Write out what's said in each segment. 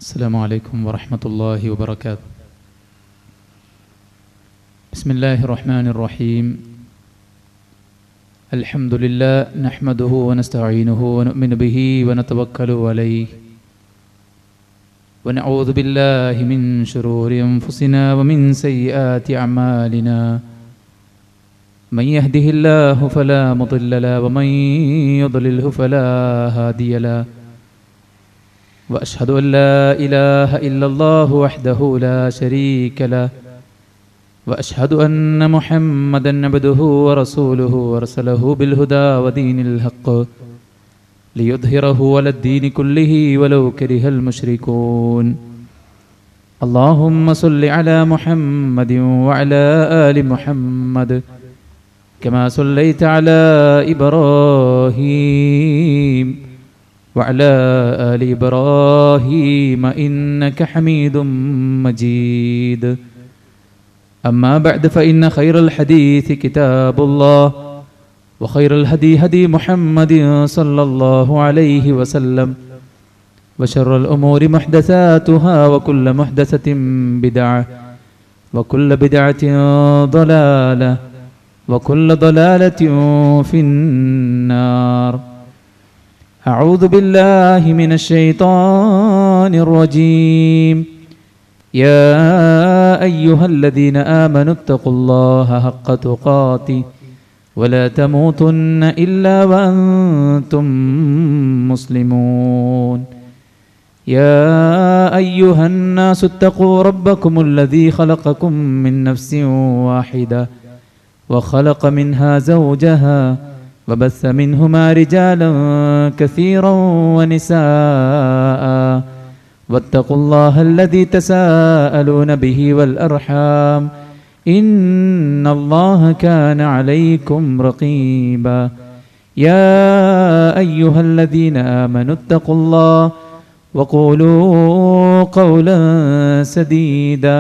السلام عليكم ورحمة الله وبركاته. بسم الله الرحمن الرحيم. الحمد لله نحمده ونستعينه ونؤمن به ونتوكل عليه ونعوذ بالله من شرور أنفسنا ومن سيئات أعمالنا. من يهده الله فلا مضل له ومن يضلله فلا هادي له. وأشهد أن لا إله إلا الله وحده لا شريك له وأشهد أن محمدا عبده ورسوله أرسله بالهدى ودين الحق ليظهره على الدين كله ولو كره المشركون. اللهم صل على محمد وعلى آل محمد كما صليت على إبراهيم وعلى آل إبراهيم إنك حميد مجيد. أما بعد فإن خير الحديث كتاب الله وخير الهدي هدي محمد صلى الله عليه وسلم وشر الأمور محدثاتها وكل محدثة بدعة وكل بدعة ضلالة وكل ضلالة في النار. أعوذ بالله من الشيطان الرجيم. يا أيها الذين آمنوا اتقوا الله حق تقاته ولا تموتن إلا وأنتم مسلمون. يا أيها الناس اتقوا ربكم الذي خلقكم من نفس واحدة وخلق منها زوجها وبث منهما رجالا كثيرا ونساء واتقوا الله الذي تساءلون به والأرحام إن الله كان عليكم رقيبا. يا أيها الذين آمنوا اتقوا الله وقولوا قولا سديدا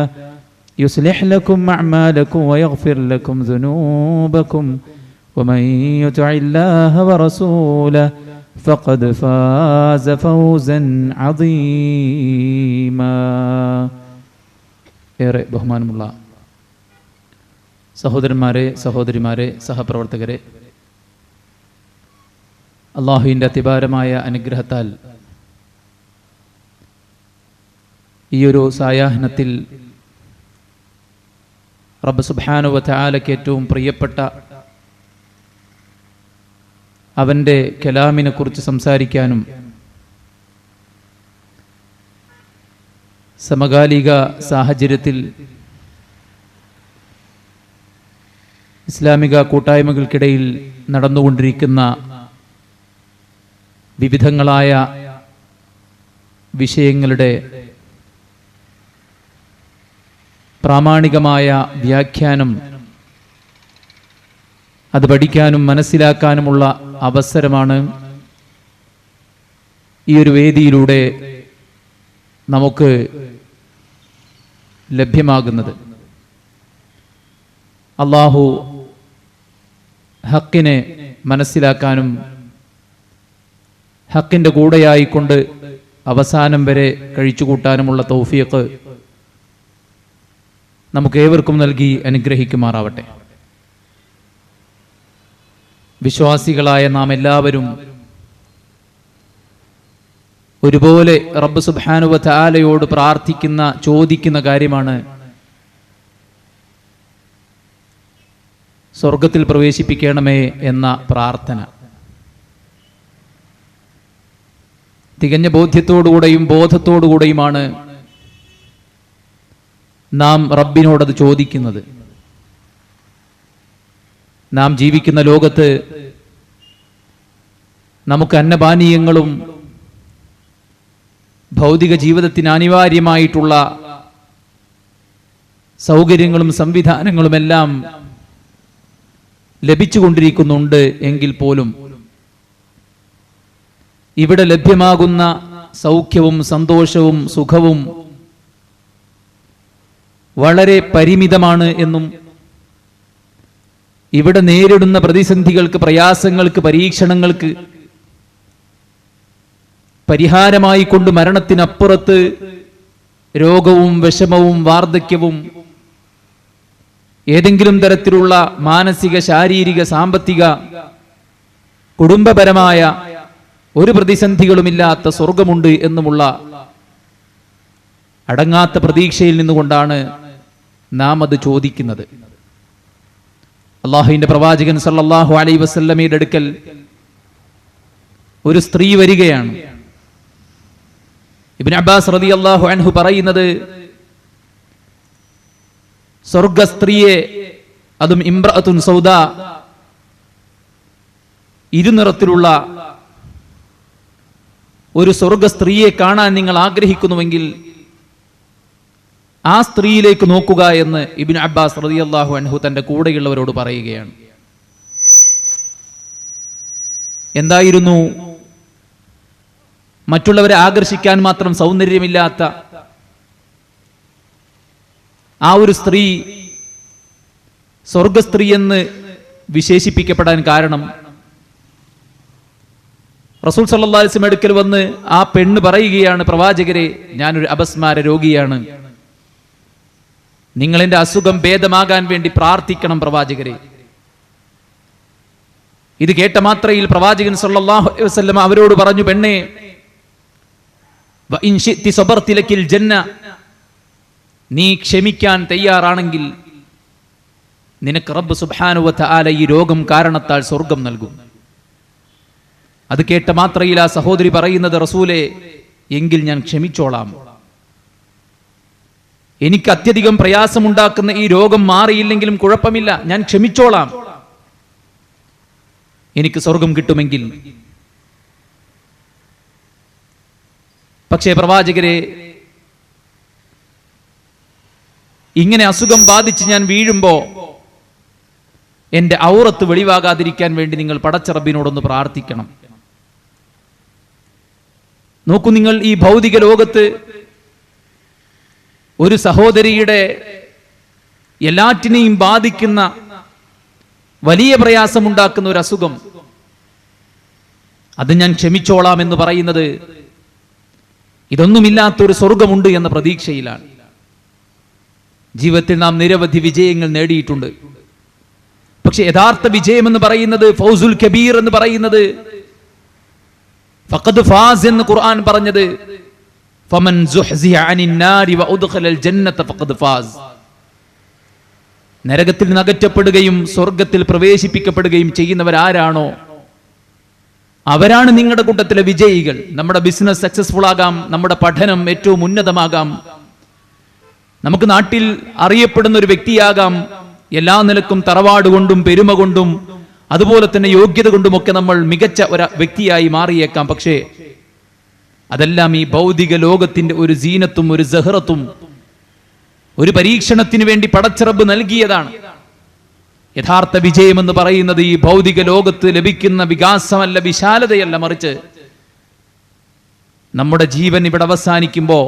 يصلح لكم أعمالكم ويغفر لكم ذنوبكم ومن يطع الله ورسوله فقد فاز فوزا عظيما. ഏറെ ബഹുമാനമുള്ള സഹോദരന്മാരെ, സഹോദരിമാരെ, സഹപ്രവർത്തകരെ, അല്ലാഹുവിൻ്റെ അതിപാരമായ അനുഗ്രഹത്താൽ ഈയൊരു സായാഹ്നത്തിൽ റബ്ബ് സുബ്ഹാനഹു വ തആലയ്ക്ക് ഏറ്റവും പ്രിയപ്പെട്ട അവൻ്റെ കലാമിനെ കുറിച്ച് സംസാരിക്കാനും സമകാലിക സാഹചര്യത്തിൽ ഇസ്ലാമിക കൂട്ടായ്മകൾക്കിടയിൽ നടന്നുകൊണ്ടിരിക്കുന്ന വിവിധങ്ങളായ വിഷയങ്ങളുടെ പ്രാമാണികമായ വ്യാഖ്യാനം അത് പഠിക്കാനും മനസ്സിലാക്കാനുമുള്ള അവസരമാണ് ഈ ഒരു വേദിയിലൂടെ നമുക്ക് ലഭ്യമാകുന്നത്. അല്ലാഹു ഹക്കിനെ മനസ്സിലാക്കാനും ഹക്കിൻ്റെ കൂടെയായിക്കൊണ്ട് അവസാനം വരെ കഴിച്ചുകൂട്ടാനുമുള്ള തൗഫീഖ് നമുക്കേവർക്കും നൽകി അനുഗ്രഹിക്കുമാറാവട്ടെ. വിശ്വാസികളായ നാം എല്ലാവരും ഒരുപോലെ റബ്ബ് സുബ്ഹാനഹു വ തആലയോട് പ്രാർത്ഥിക്കുന്ന, ചോദിക്കുന്ന കാര്യമാണ് സ്വർഗത്തിൽ പ്രവേശിപ്പിക്കണമേ എന്ന പ്രാർത്ഥന. തികഞ്ഞ ബോധ്യത്തോടുകൂടെയും ബോധത്തോടുകൂടെയുമാണ് നാം റബ്ബിനോടത് ചോദിക്കുന്നത്. നാം ജീവിക്കുന്ന ലോകത്ത് നമുക്ക് അന്നപാനീയങ്ങളും ഭൗതിക ജീവിതത്തിന് അനിവാര്യമായിട്ടുള്ള സൗകര്യങ്ങളും സംവിധാനങ്ങളുമെല്ലാം ലഭിച്ചുകൊണ്ടിരിക്കുന്നുണ്ട് എങ്കിൽ പോലും ഇവിടെ ലഭ്യമാകുന്ന സൗഖ്യവും സന്തോഷവും സുഖവും വളരെ പരിമിതമാണ് എന്നും ഇവിടെ നേരിടുന്ന പ്രതിസന്ധികൾക്ക്, പ്രയാസങ്ങൾക്ക്, പരീക്ഷണങ്ങൾക്ക് പരിഹാരമായി കൊണ്ട് മരണത്തിനപ്പുറത്ത് രോഗവും വിഷമവും വാർദ്ധക്യവും ഏതെങ്കിലും തരത്തിലുള്ള മാനസിക, ശാരീരിക, സാമ്പത്തിക, കുടുംബപരമായ ഒരു പ്രതിസന്ധികളുമില്ലാത്ത സ്വർഗമുണ്ട് എന്നുമുള്ള അടങ്ങാത്ത പ്രതീക്ഷയിൽ നിന്നുകൊണ്ടാണ് നാം അത് ചോദിക്കുന്നത്. അള്ളാഹുവിന്റെ പ്രവാചകൻ സല്ലല്ലാഹു അലൈഹി വസല്ലമയുടെ അടുക്കൽ ഒരു സ്ത്രീ വരികയാണ്. ഇബ്നു അബ്ബാസ് റളിയല്ലാഹു അൻഹു പറയുന്നത്, സ്വർഗ സ്ത്രീയെ, അതും ഇംറഅത്തുൻ സൗദാ, ഇരുനിറത്തിലുള്ള ഒരു സ്വർഗ സ്ത്രീയെ കാണാൻ നിങ്ങൾ ആഗ്രഹിക്കുന്നുവെങ്കിൽ ആ സ്ത്രീയിലേക്ക് നോക്കുക എന്ന് ഇബ്നു അബ്ബാസ് റളിയല്ലാഹു അൻഹു തന്റെ കൂടെയുള്ളവരോട് പറയുകയാണ്. എന്തായിരുന്നു? മറ്റുള്ളവരെ ആകർഷിക്കാൻ മാത്രം സൗന്ദര്യമില്ലാത്ത ആ ഒരു സ്ത്രീ സ്വർഗസ്ത്രീ എന്ന് വിശേഷിപ്പിക്കപ്പെടാൻ കാരണം, റസൂൽ സല്ലല്ലാഹു അലൈഹി വസല്ലം അടുക്കൽ വന്ന് ആ പെണ്ണ് പറയുകയാണ്, പ്രവാചകരെ, ഞാനൊരു അപസ്മാര രോഗിയാണ്, നിങ്ങൾ എന്റെ അസുഖം ഭേദമാകാൻ വേണ്ടി പ്രാർത്ഥിക്കണം പ്രവാചകരെ. ഇത് കേട്ട മാത്രയിൽ പ്രവാചകൻ സല്ലല്ലാഹു അലൈഹി വസല്ലം അവരോട് പറഞ്ഞു, പെണ്ണേ, വഇൻ ശിഅ്തി സബർതി ലകിൽ ജന്ന, നീ ക്ഷമിക്കാൻ തയ്യാറാണെങ്കിൽ നിനക്ക് റബ്ബ് സുബ്ഹാനഹു വ തആല ഈ രോഗം കാരണത്താൽ സ്വർഗം നൽകും. അത് കേട്ട മാത്രയിൽ ആ സഹോദരി പറയുന്നത്, റസൂലേ, എങ്കിൽ ഞാൻ ക്ഷമിച്ചോളാം. എനിക്ക് അത്യധികം പ്രയാസമുണ്ടാക്കുന്ന ഈ രോഗം മാറിയില്ലെങ്കിലും കുഴപ്പമില്ല, ഞാൻ ക്ഷമിച്ചോളാം, എനിക്ക് സ്വർഗം കിട്ടുമെങ്കിൽ. പക്ഷേ പ്രവാചകരെ, ഇങ്ങനെ അസുഖം ബാധിച്ച് ഞാൻ വീഴുമ്പോ എന്റെ ഔറത്ത് വെളിവാകാതിരിക്കാൻ വേണ്ടി നിങ്ങൾ പടച്ച റബ്ബിനോടൊന്ന് പ്രാർത്ഥിക്കണം. നോക്കൂ, നിങ്ങൾ ഈ ഭൗതിക ലോകത്ത് ഒരു സഹോദരിയുടെ എല്ലാറ്റിനെയും ബാധിക്കുന്ന വലിയ പ്രയാസമുണ്ടാക്കുന്ന ഒരു അസുഖം, അത് ഞാൻ ക്ഷമിച്ചോളാം എന്ന് പറയുന്നത് ഇതൊന്നുമില്ലാത്തൊരു സ്വർഗമുണ്ട് എന്ന പ്രതീക്ഷയിലാണ്. ജീവിതത്തിൽ നാം നിരവധി വിജയങ്ങൾ നേടിയിട്ടുണ്ട്. പക്ഷെ യഥാർത്ഥ വിജയം എന്ന് പറയുന്നത്, ഫൗസുൽ കബീർ എന്ന് പറയുന്നത്, ഫഖദ് ഫാസ് എന്ന് ഖുർആൻ പറഞ്ഞത്, ഫമൻ സുഹ്സിഹ അനിൻ നാരി വഉദ്ഖിലൽ ജന്നത ഫഖദ് ഫാസ്, നരകത്തിൽ നിന്ന് അകറ്റപ്പെടുകയും സ്വർഗത്തിൽ പ്രവേശിപ്പിക്കപ്പെടുകയും ചെയ്യുന്നവരാരാണോ അവരാണ് നിങ്ങളുടെ കൂട്ടത്തിലെ വിജയികൾ. നമ്മുടെ ബിസിനസ് സക്സസ്ഫുൾ ആകാം, നമ്മുടെ പഠനം ഏറ്റവും ഉന്നതമാകാം, നമുക്ക് നാട്ടിൽ അറിയപ്പെടുന്ന ഒരു വ്യക്തിയാകാം, എല്ലാ നിലക്കും തറവാട് കൊണ്ടും പെരുമ കൊണ്ടും അതുപോലെ തന്നെ യോഗ്യത കൊണ്ടുമൊക്കെ നമ്മൾ മികച്ച ഒരു വ്യക്തിയായി മാറിയേക്കാം. പക്ഷേ അതെല്ലാം ഈ ഭൗതിക ലോകത്തിന്റെ ഒരു സീനത്തും ഒരു സഹറത്തും ഒരു പരീക്ഷണത്തിന് വേണ്ടി പടച്ച റബ്ബ് നൽകിയതാണ്. യഥാർത്ഥ വിജയം എന്ന് പറയുന്നത് ഈ ഭൗതിക ലോകത്ത് ലഭിക്കുന്ന വികാസമല്ല, വിശാലതയല്ല, മറിച്ച് നമ്മുടെ ജീവൻ ഇവിടെ അവസാനിക്കുമ്പോ,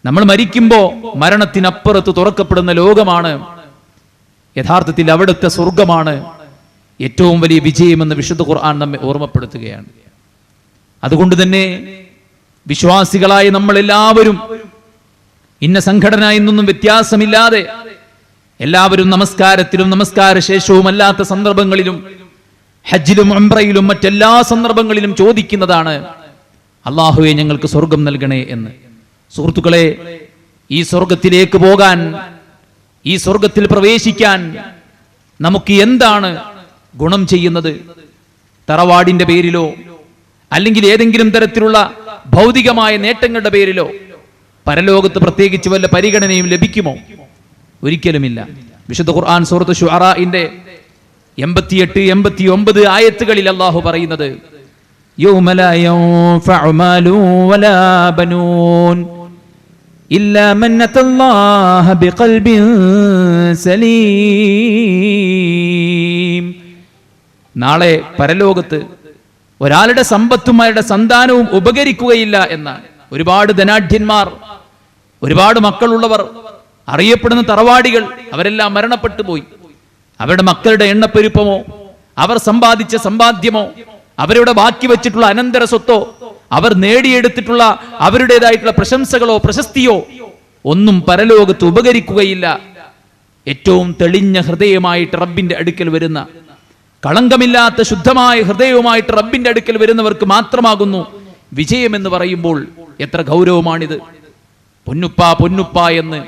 നമ്മൾ മരിക്കുമ്പോ മരണത്തിനപ്പുറത്ത് തുറക്കപ്പെടുന്ന ലോകമാണ് യഥാർത്ഥത്തിൽ അവിടുത്തെ സ്വർഗമാണ് ഏറ്റവും വലിയ വിജയമെന്ന് വിശുദ്ധ ഖുർആൻ നമ്മെ ഓർമ്മപ്പെടുത്തുകയാണ്. അതുകൊണ്ട് തന്നെ വിശ്വാസികളായ നമ്മൾ എല്ലാവരും ഇന്ന സംഘടന എന്നൊന്നും വ്യത്യാസമില്ലാതെ എല്ലാവരും നമസ്കാരത്തിലും നമസ്കാര ശേഷവും അല്ലാത്ത സന്ദർഭങ്ങളിലും ഹജ്ജിലും ഉംറയിലും മറ്റെല്ലാ സന്ദർഭങ്ങളിലും ചോദിക്കുന്നതാണ്, അല്ലാഹുവേ ഞങ്ങൾക്ക് സ്വർഗം നൽകണേ എന്ന്. സുഹൃത്തുക്കളെ, ഈ സ്വർഗത്തിലേക്ക് പോകാൻ, ഈ സ്വർഗത്തിൽ പ്രവേശിക്കാൻ നമുക്ക് എന്താണ് ഗുണം ചെയ്യുന്നത്? തറവാടിന്റെ പേരിലോ അല്ലെങ്കിൽ ഏതെങ്കിലും തരത്തിലുള്ള ഭൗതികമായ നേട്ടങ്ങളുടെ പേരിലോ പരലോകത്ത് പ്രത്യേകിച്ച് വല്ല പരിഗണനയും ലഭിക്കുമോ? ഒരിക്കലുമില്ല. വിശുദ്ധ ഖുർആൻ സൂറത്ത് ശുഅറാഇന്റെ 88, 89 ആയത്തുകളിൽ അല്ലാഹു പറയുന്നത്, യൗമ ലാ യൻഫഉ മാലു വലാ ബനൂൻ ഇല്ലാ മൻ അത്തല്ലാഹ ബിഖൽബിൻ സലീം. നാളെ പരലോകത്ത് ഒരാളുടെ സമ്പത്തും അയാളുടെ സന്താനവും ഉപകരിക്കുകയില്ല എന്നാണ്. ഒരുപാട് ധനാഢ്യന്മാർ, ഒരുപാട് മക്കളുള്ളവർ, അറിയപ്പെടുന്ന തറവാടികൾ, അവരെല്ലാം മരണപ്പെട്ടു പോയി. അവരുടെ മക്കളുടെ എണ്ണപ്പെരുപ്പമോ അവർ സമ്പാദിച്ച സമ്പാദ്യമോ അവരുടെ ബാക്കി വെച്ചിട്ടുള്ള അനന്തര സ്വത്തോ അവർ നേടിയെടുത്തിട്ടുള്ള അവരുടേതായിട്ടുള്ള പ്രശംസകളോ പ്രശസ്തിയോ ഒന്നും പരലോകത്ത് ഉപകരിക്കുകയില്ല. ഏറ്റവും തെളിഞ്ഞ ഹൃദയമായിട്ട് റബ്ബിന്റെ അടുക്കൽ വരുന്ന, കളങ്കമില്ലാത്ത ശുദ്ധമായ ഹൃദയവുമായിട്ട് റബ്ബിന്റെ അടുക്കൽ വരുന്നവർക്ക് മാത്രമാകുന്നു വിജയമെന്ന് പറയുമ്പോൾ എത്ര ഗൗരവമാണിത്. പൊന്നുപ്പ പൊന്നുപ്പ എന്ന്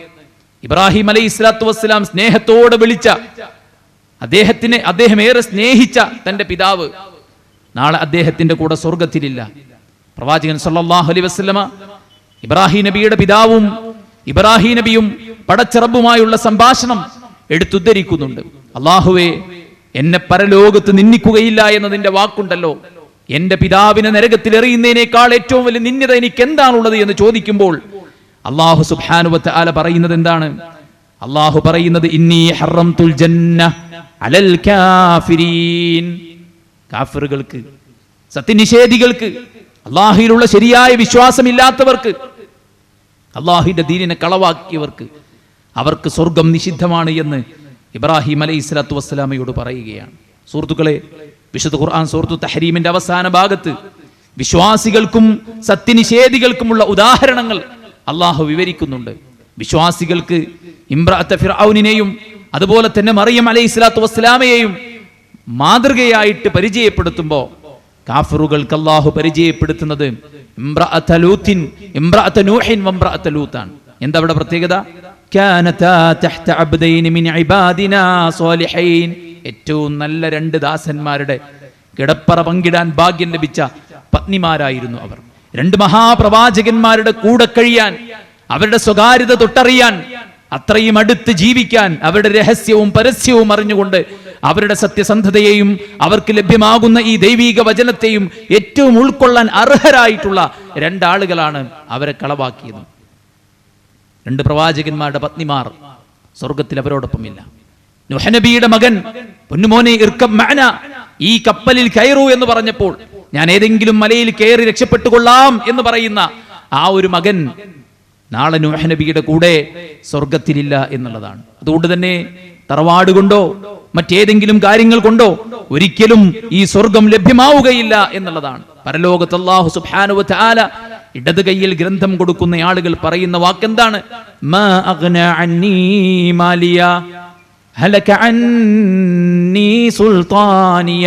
ഇബ്രാഹിം അലൈഹിസ്സലാത്തു വസ്സലാം സ്നേഹത്തോടെ വിളിച്ച, അദ്ദേഹം ഏറെ സ്നേഹിച്ച തന്റെ പിതാവ് നാളെ അദ്ദേഹത്തിന്റെ കൂടെ സ്വർഗത്തിലില്ല. പ്രവാചകൻ സല്ലല്ലാഹു അലൈഹി വസല്ലമ ഇബ്രാഹിം നബിയുടെ പിതാവും ഇബ്രാഹിം നബിയും പടച്ച റബ്ബുമായുള്ള സംഭാഷണം എടുത്തുദ്ധരിക്കുന്നുണ്ട്. അല്ലാഹുവേ, എന്നെ പരലോകത്ത് നിന്ദിക്കുകയില്ല എന്നതിന്റെ വാക്കുണ്ടല്ലോ. എന്റെ പിതാവിനെ നരകത്തിൽ എറിയുന്നതിനേക്കാൾ ഏറ്റവും വലിയ നിന്ദത എനിക്ക് എന്താണുള്ളത് എന്ന് ചോദിക്കുമ്പോൾ അല്ലാഹു സുബ്ഹാനഹു വ തആല പറയുന്നത് എന്താണ്? അല്ലാഹു പറയുന്നത് ഇന്നി ഹറംതുൽ ജന്ന അലൽ കാഫിരീൻ. കാഫിറുകൾക്ക്, സത്യനിഷേധികൾക്ക്, അല്ലാഹുവിലുള്ള ശരിയായ വിശ്വാസമില്ലാത്തവർക്ക്, അല്ലാഹുവിന്റെ ദീനിനെ കളവാക്കിയവർക്ക് അവർക്ക് സ്വർഗം നിഷിദ്ധമാണ് എന്ന് ഇബ്രാഹിം അലൈഹിസ്സലാത്തു വസ്സലാമയോട് പറയുകയാണ്. സുഹൃത്തുക്കളെ, വിശുദ്ധ ഖുർആൻ സൂറത്തു തഹരീമിന്റെ അവസാന ഭാഗത്ത് വിശ്വാസികൾക്കും സത്യനിഷേധികൾക്കുമുള്ള ഉദാഹരണങ്ങൾ അള്ളാഹു വിവരിക്കുന്നുണ്ട്. വിശ്വാസികൾക്ക് ഇംറഅത്ത ഫിർഔനിനെയും അതുപോലെ തന്നെ മറിയം അലൈഹിസ്സലാത്തു വസ്സലാമയെയും മാതൃകയായിട്ട് പരിചയപ്പെടുത്തുമ്പോൾ കാഫിറുകൾക്ക് അല്ലാഹു പരിചയപ്പെടുത്തുന്നത് ഇംറഅത്ത ലൂത്തിൻ, ഇംറഅത്ത നൂഹിൻ വംറഅത്ത ലൂത്താണ്. എന്താ അവിടെ പ്രത്യേകത? കാനതാ തഹ്ത അബ്ദൈനി മിൻ ഇബാദിനാ സ്വാലിഹീൻ. ഏറ്റവും നല്ല രണ്ട് ദാസന്മാരുടെ കിടപ്പറ പങ്കിടാൻ ഭാഗ്യം ലഭിച്ച പത്നിമാരായിരുന്നു അവർ. രണ്ട് മഹാപ്രവാചകന്മാരുടെ കൂടെ കഴിയാൻ, അവരുടെ സ്വകാര്യത തൊട്ടറിയാൻ, അത്രയും അടുത്ത് ജീവിക്കാൻ, അവരുടെ രഹസ്യവും പരസ്യവും അറിഞ്ഞുകൊണ്ട് അവരുടെ സത്യസന്ധതയെയും അവർക്ക് ലഭ്യമാകുന്ന ഈ ദൈവീക വചനത്തെയും ഏറ്റവും ഉൾക്കൊള്ളാൻ അർഹരായിട്ടുള്ള രണ്ടാളുകളാണ് അവരെ കളവാക്കിയത്. രണ്ട് പ്രവാചകന്മാരുടെ പത്നിമാർ സ്വർഗത്തിൽ അവരോടൊപ്പമില്ല. നൂഹ് നബിയുടെ മകൻ പൊന്നുമോനെ ഇർകബ് മഅന, ഈ കപ്പലിൽ കയറൂ എന്ന് പറഞ്ഞപ്പോൾ ഞാൻ ഏതെങ്കിലും മലയിൽ കയറി രക്ഷപ്പെട്ടുകൊള്ളാം എന്ന് പറയുന്ന ആ ഒരു മകൻ നാളെ നൂഹ് നബിയുടെ കൂടെ സ്വർഗത്തിലില്ല എന്നുള്ളതാണ്. അതുകൊണ്ട് തന്നെ തറവാട് കൊണ്ടോ മറ്റേതെങ്കിലും കാര്യങ്ങൾ കൊണ്ടോ ഒരിക്കലും ഈ സ്വർഗം ലഭ്യമാവുകയില്ല എന്നുള്ളതാണ്. പരലോകത്ത് അല്ലാഹു സുബ്ഹാനഹു വ തആല ഇടത് കൈയിൽ ഗ്രന്ഥം കൊടുക്കുന്ന ആളുകൾ പറയുന്ന വാക്കെന്താണ്? മാ അഗ്ന അന്നീ മാലിയ ഹലക അന്നീ സുൽത്താനിയ.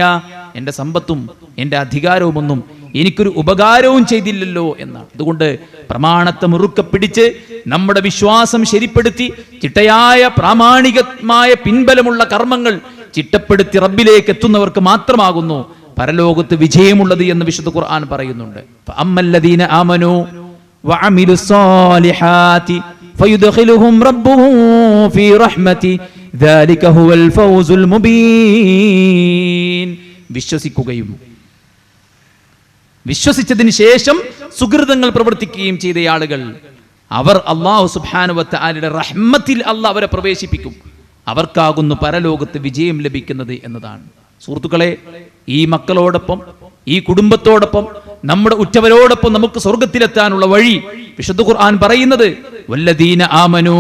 എന്റെ സമ്പത്തും എന്റെ അധികാരവും ഒന്നും എനിക്കൊരു ഉപകാരവും ചെയ്തില്ലല്ലോ എന്നാണ്. അതുകൊണ്ട് പ്രമാണത്തെ മുറുക്കെ പിടിച്ച് നമ്മുടെ വിശ്വാസം ശരിപ്പെടുത്തി ചിട്ടയായ പ്രാമാണികമായ പിൻബലമുള്ള കർമ്മങ്ങൾ ചിട്ടപ്പെടുത്തി റബ്ബിലേക്ക് എത്തുന്നവർക്ക് മാത്രമാകുന്നു പരലോകത്ത് വിജയമുള്ളത് എന്ന് വിശുദ്ധ ഖുർആൻ പറയുന്നുണ്ട്. ഫഅമ്മല്ലദീന ആമനൂ വഅമിലുസ്സാലിഹാതി ഫയുദ്ഖിലുഹും റബ്ബുഹും ഫീ റഹ്മതി ദാലിക ഹുവൽ ഫൗസുൽ മുബീൻ. വിശ്വസിക്കുകയും വിശ്വസിച്ചതിന് ശേഷം സുകൃതങ്ങൾ പ്രവർത്തിക്കുകയും ചെയ്ത ആളുകൾ, അവർ അല്ലാഹു സുബ്ഹാനഹു വ തആലയുടെ റഹ്മത്തിൽ അല്ലാഹു അവരെ പ്രവേശിപ്പിക്കും. അവർക്കാകുന്നു പരലോകത്ത് വിജയം ലഭിക്കുന്നത് എന്നതാണ്. സുഹൃത്തുക്കളെ, ഈ മക്കളോടൊപ്പം, ഈ കുടുംബത്തോടൊപ്പം, നമ്മുടെ ഉറ്റവരോടൊപ്പം നമുക്ക് സ്വർഗത്തിലെത്താനുള്ള വഴി വിശുദ്ധ ഖുർആൻ പറയുന്നത് വല്ലദീന ആമനൂ,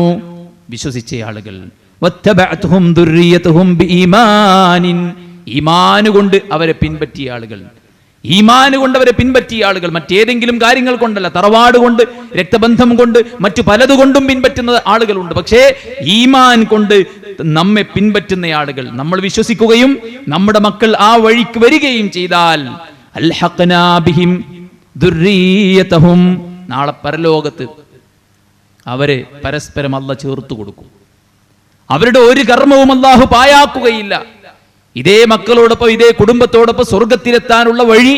വിശ്വസിച്ച ആളുകൾ, വത്തബഅതുഹും ദുർരിയതുഹും ബിഈമാനിൻ, ഈമാൻ കൊണ്ട് അവരെ പിൻപറ്റിയ ആളുകൾ, ഈമാൻ കൊണ്ട് അവരെ പിൻപറ്റിയ ആളുകൾ, മറ്റേതെങ്കിലും കാര്യങ്ങൾ കൊണ്ടല്ല, തറവാട് കൊണ്ട്, രക്തബന്ധം കൊണ്ട്, മറ്റു പലതുകൊണ്ടും പിൻപറ്റുന്ന ആളുകളുണ്ട്. പക്ഷേ ഈമാൻ കൊണ്ട് നമ്മെ പിൻപറ്റുന്ന ആളുകൾ, നമ്മൾ വിശ്വസിക്കുകയും നമ്മുടെ മക്കൾ ആ വഴിക്ക് വരികയും ചെയ്താൽ അൽഹഖ്നാ ബിഹിം ദുർരിയതഹും, നാളെ പരലോകത്ത് അവരെ പരസ്പരം അല്ലാഹു ചേർത്ത് കൊടുക്കും. അവരുടെ ഒരു കർമ്മവും അല്ലാഹു പായാക്കുകയില്ല. ഇതേ മക്കളോടൊപ്പം, ഇതേ കുടുംബത്തോടൊപ്പം സ്വർഗത്തിലെത്താനുള്ള വഴി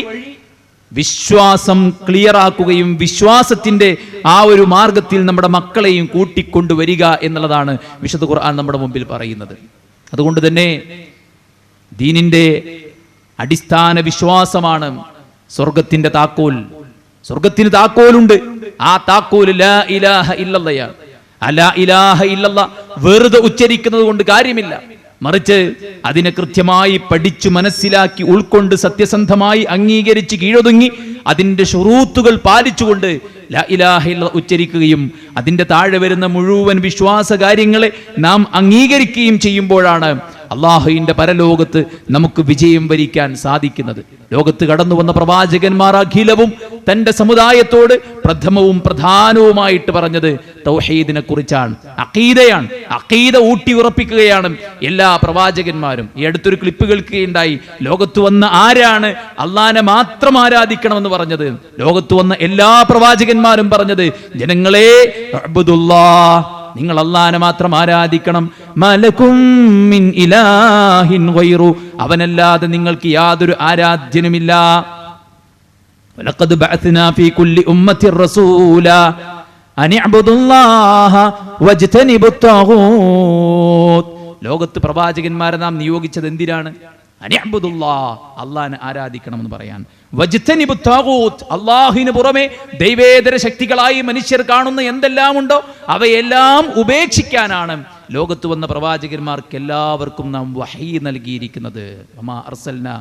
വിശ്വാസം ക്ലിയറാക്കുകയും വിശ്വാസത്തിന്റെ ആ ഒരു മാർഗത്തിൽ നമ്മുടെ മക്കളെയും കൂട്ടിക്കൊണ്ടുവരിക എന്നുള്ളതാണ് വിശുദ്ധ ഖുർആൻ നമ്മുടെ മുമ്പിൽ പറയുന്നത്. അതുകൊണ്ട് തന്നെ ദീനിന്റെ അടിസ്ഥാന വിശ്വാസമാണ് സ്വർഗത്തിന്റെ താക്കോൽ. സ്വർഗത്തിന് താക്കോലുണ്ട്. ആ താക്കോൽ ലാ ഇലാഹ ഇല്ലല്ലാഹ്. ലാ ഇലാഹ ഇല്ലല്ലാഹ് വെറുതെ ഉച്ചരിക്കുന്നത് കൊണ്ട് കാര്യമില്ല. മറിച്ച് അതിനെ കൃത്യമായി പഠിച്ചു മനസ്സിലാക്കി ഉൾക്കൊണ്ട് സത്യസന്ധമായി അംഗീകരിച്ച് കീഴൊതുങ്ങി അതിന്റെ ശുറൂത്തുകൾ പാലിച്ചുകൊണ്ട് ലാ ഇലാഹ ഇല്ലല്ലാഹ് ഉച്ചരിക്കുകയും അതിന്റെ താഴെ വരുന്ന മുഴുവൻ വിശ്വാസ കാര്യങ്ങളെ നാം അംഗീകരിക്കുകയും ചെയ്യുമ്പോഴാണ് അള്ളാഹുവിൻ്റെ പരലോകത്ത് നമുക്ക് വിജയം വരിക്കാൻ സാധിക്കുന്നത്. ലോകത്ത് കടന്നു വന്ന പ്രവാചകന്മാർ അഖിലവും തൻ്റെ സമുദായത്തോട് പ്രഥമവും പ്രധാനവുമായിട്ട് പറഞ്ഞത് തൗഹീദിനെ കുറിച്ചാണ്, അഖീദയാണ്. അഖീദ ഊട്ടി ഉറപ്പിക്കുകയാണ് എല്ലാ പ്രവാചകന്മാരും. ഈ അടുത്തൊരു ക്ലിപ്പ് കേൾക്കുകയുണ്ടായി. ലോകത്ത് വന്ന ആരാണ് അള്ളാനെ മാത്രം ആരാധിക്കണമെന്ന് പറഞ്ഞത്? ലോകത്ത് വന്ന എല്ലാ പ്രവാചകന്മാരും പറഞ്ഞത്, ജനങ്ങളെ അഅ്ബുദുല്ലാഹ്, നിങ്ങൾ അള്ളാനെ മാത്രം ആരാധിക്കണം. മലകും മിൻ ഇലാഹിൻ ഗൈറു, അവനല്ലാതെ നിങ്ങൾക്ക് യാതൊരു ആരാധ്യനുമില്ല. വലഖദ് ബഅത്നാ ഫീ കുല്ലി ഉമ്മത്തിർ റസൂലാ അൻ ഇഅ്ബുദുല്ലാഹ വജ്തനിബുത് തഗൂത്ത്. ലോകത്ത് പ്രവാചകന്മാരെ നാം നിയോഗിച്ചത് എന്തിനാണ്? അനിഅ്ബുദുല്ലാഹ്, അള്ളാഹനെ ആരാധിക്കണമെന്ന് പറയാൻ. വജ്തനിബുത് തഗൂത്ത്, അള്ളാഹുവിന് പുറമെ ദൈവേതര ശക്തികളായി മനുഷ്യർ കാണുന്ന എന്തെല്ലാം ഉണ്ടോ അവയെല്ലാം ഉപേക്ഷിക്കാനാണ് ലോകത്ത് വന്ന പ്രവാചകന്മാർക്ക് എല്ലാവർക്കും നാം വഹീ നൽകിയിരിക്കുന്നത്. വമാ അർസൽനാ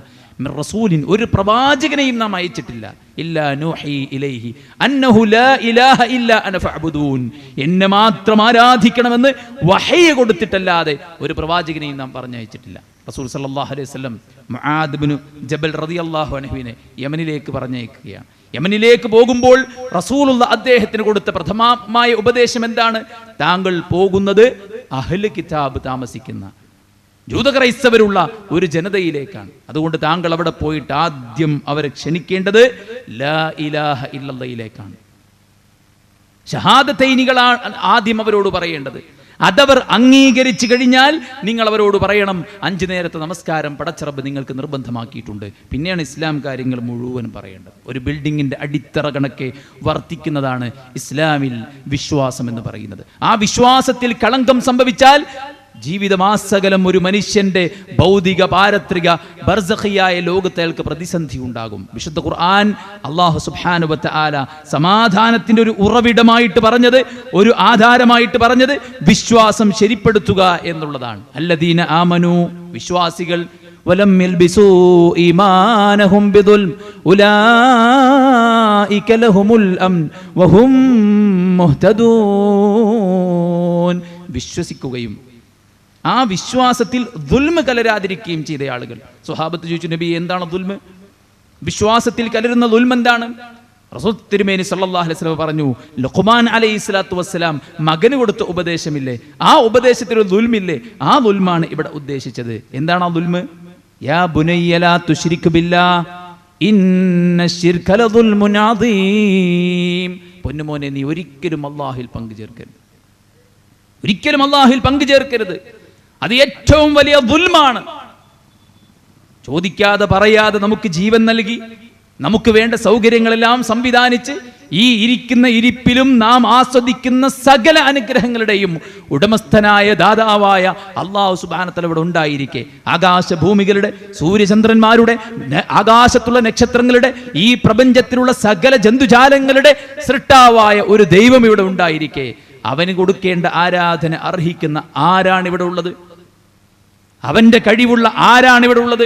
മിർ റസൂലിൻ, ഒരു പ്രവാചകനെയും നാം അയച്ചിട്ടില്ല, ഇല്ലാ നൂഹി ഇലൈഹി അന്നഹു ലാ ഇലാഹ ഇല്ലാ അന ഫഅബ്ദൂൻ, എന്നെ മാത്രം ആരാധിക്കണമെന്ന് വഹീ കൊടുത്തിട്ടല്ലാതെ ഒരു പ്രവാചകനെയും നാം പറഞ്ഞയച്ചിട്ടില്ല. റസൂൽ സല്ലല്ലാഹു അലൈഹി വസല്ലം മുആദ് ഇബ്നു ജബൽ റളിയല്ലാഹു അൻഹുവിനെ യമനിലേക്ക് പറഞ്ഞയക്കുകയാണ്. യമനിലേക്ക് പോകുമ്പോൾ റസൂലുള്ള അദ്ദേഹത്തിന് കൊടുത്ത പ്രഥമമായ ഉപദേശം എന്താണ്? താങ്കൾ പോകുന്നത് അഹ്ലു കിതാബ് താമസിക്കുന്ന ജൂതക്രൈസ്തവരുള്ള ഒരു ജനതയിലേക്കാണ്. അതുകൊണ്ട് താങ്കൾ അവിടെ പോയിട്ട് ആദ്യം അവരെ ക്ഷണിക്കേണ്ടത് ലാ ഇലാഹ ഇല്ലല്ലാഹിലേക്കാണ്. ഷഹാദത്തൈനികളാണ് ആദ്യം അവരോട് പറയേണ്ടത്. അതവർ അംഗീകരിച്ചു കഴിഞ്ഞാൽ നിങ്ങൾ അവരോട് പറയണം 5 നേരത്തെ നമസ്കാരം പടച്ചറബ് നിങ്ങൾക്ക് നിർബന്ധമാക്കിയിട്ടുണ്ട്. പിന്നെയാണ് ഇസ്ലാം കാര്യങ്ങൾ മുഴുവൻ പറയേണ്ടത്. ഒരു ബിൽഡിങ്ങിന്റെ അടിത്തറ കണക്കെ വർത്തിക്കുന്നതാണ് ഇസ്ലാമിൽ വിശ്വാസം എന്ന് പറയുന്നത്. ആ വിശ്വാസത്തിൽ കളങ്കം സംഭവിച്ചാൽ ജീവിതമാസകലം ഒരു മനുഷ്യന്റെ ഭൗതിക പാരത്രിക ബർസഖിയായ ലോകത്തെ അയാൾക്ക് പ്രതിസന്ധി ഉണ്ടാകും. വിശുദ്ധ ഖുർആൻ അല്ലാഹു സുബ്ഹാനഹു വ തആല സമാധാനത്തിന്റെ ഒരു ഉറവിടമായിട്ട് പറഞ്ഞത്, ഒരു ആധാരമായിട്ട് പറഞ്ഞത് വിശ്വാസം ശരിപ്പെടുത്തുക എന്നുള്ളതാണ്. അല്ലദീന ആമനു, വിശ്വാസികൾ, വലം യൽബിസൂ ഈമാനഹും ബിദുൽം ഉലൈക ലഹുമുൽ അംൻ വഹും മുഹ്തദൂൻ, വിശ്വസിക്കുകയും ആ വിശ്വാസത്തിൽ ദുൽമ കലരാതിരിക്കുകയും ചെയ്ത ആളുകൾ. സ്വഹാബത്ത് ചോദിച്ചു, നബി എന്താണ് ദുൽമ? വിശ്വാസത്തിൽ കലരുന്ന ദുൽമ എന്താണ്? റസൂൽ തിരുമേനി സല്ലല്ലാഹു അലൈഹി വസല്ലം പറഞ്ഞു, ലുഖ്മാൻ അലൈഹിസ്സലാത്തു വസ്സലാം മകന് കൊടുത്ത ഉപദേശമില്ലേ, ആ ഉപദേശത്തിൽ ഒരു ദുൽമില്ലേ, ആ ദുൽമാണ് ഇവിടെ ഉദ്ദേശിച്ചത്. എന്താണ് ആ ദുൽമ? യാ ബുനയ്യ ലാ തുശ്രിക് ബില്ലാഹ് ഇന്നശ്ശിർക ലദുൽമുൻ അദീം, പൊന്നുമോനെ നീ ഒരിക്കലും അല്ലാഹുവിൽ പങ്കുചേർക്കരുത്, ഒരിക്കലും അല്ലാഹുവിൽ പങ്കുചേർക്കരുത്, അത് ഏറ്റവും വലിയ ദുൽമാണ്. ചോദിക്കാതെ പറയാതെ നമുക്ക് ജീവൻ നൽകി, നമുക്ക് വേണ്ട സൗകര്യങ്ങളെല്ലാം സംവിധാനിച്ച് ഈ ഇരിക്കുന്ന ഇരിപ്പിലും നാം ആസ്വദിക്കുന്ന സകല അനുഗ്രഹങ്ങളുടെയും ഉടമസ്ഥനായ ദാതാവായ അല്ലാഹു സുബ്ഹാനഹു വ തആല ഇവിടെ ഉണ്ടായിരിക്കെ, ആകാശഭൂമികളുടെ സൂര്യചന്ദ്രന്മാരുടെ ആകാശത്തുള്ള നക്ഷത്രങ്ങളുടെ ഈ പ്രപഞ്ചത്തിലുള്ള സകല ജന്തുജാലങ്ങളുടെ സൃഷ്ടാവായ ഒരു ദൈവം ഇവിടെ ഉണ്ടായിരിക്കെ, അവന് കൊടുക്കേണ്ട ആരാധന അർഹിക്കുന്ന ആരാണ് ഇവിടെ ഉള്ളത്? അവന്റെ കഴിവുള്ള ആരാണ് ഇവിടെ ഉള്ളത്?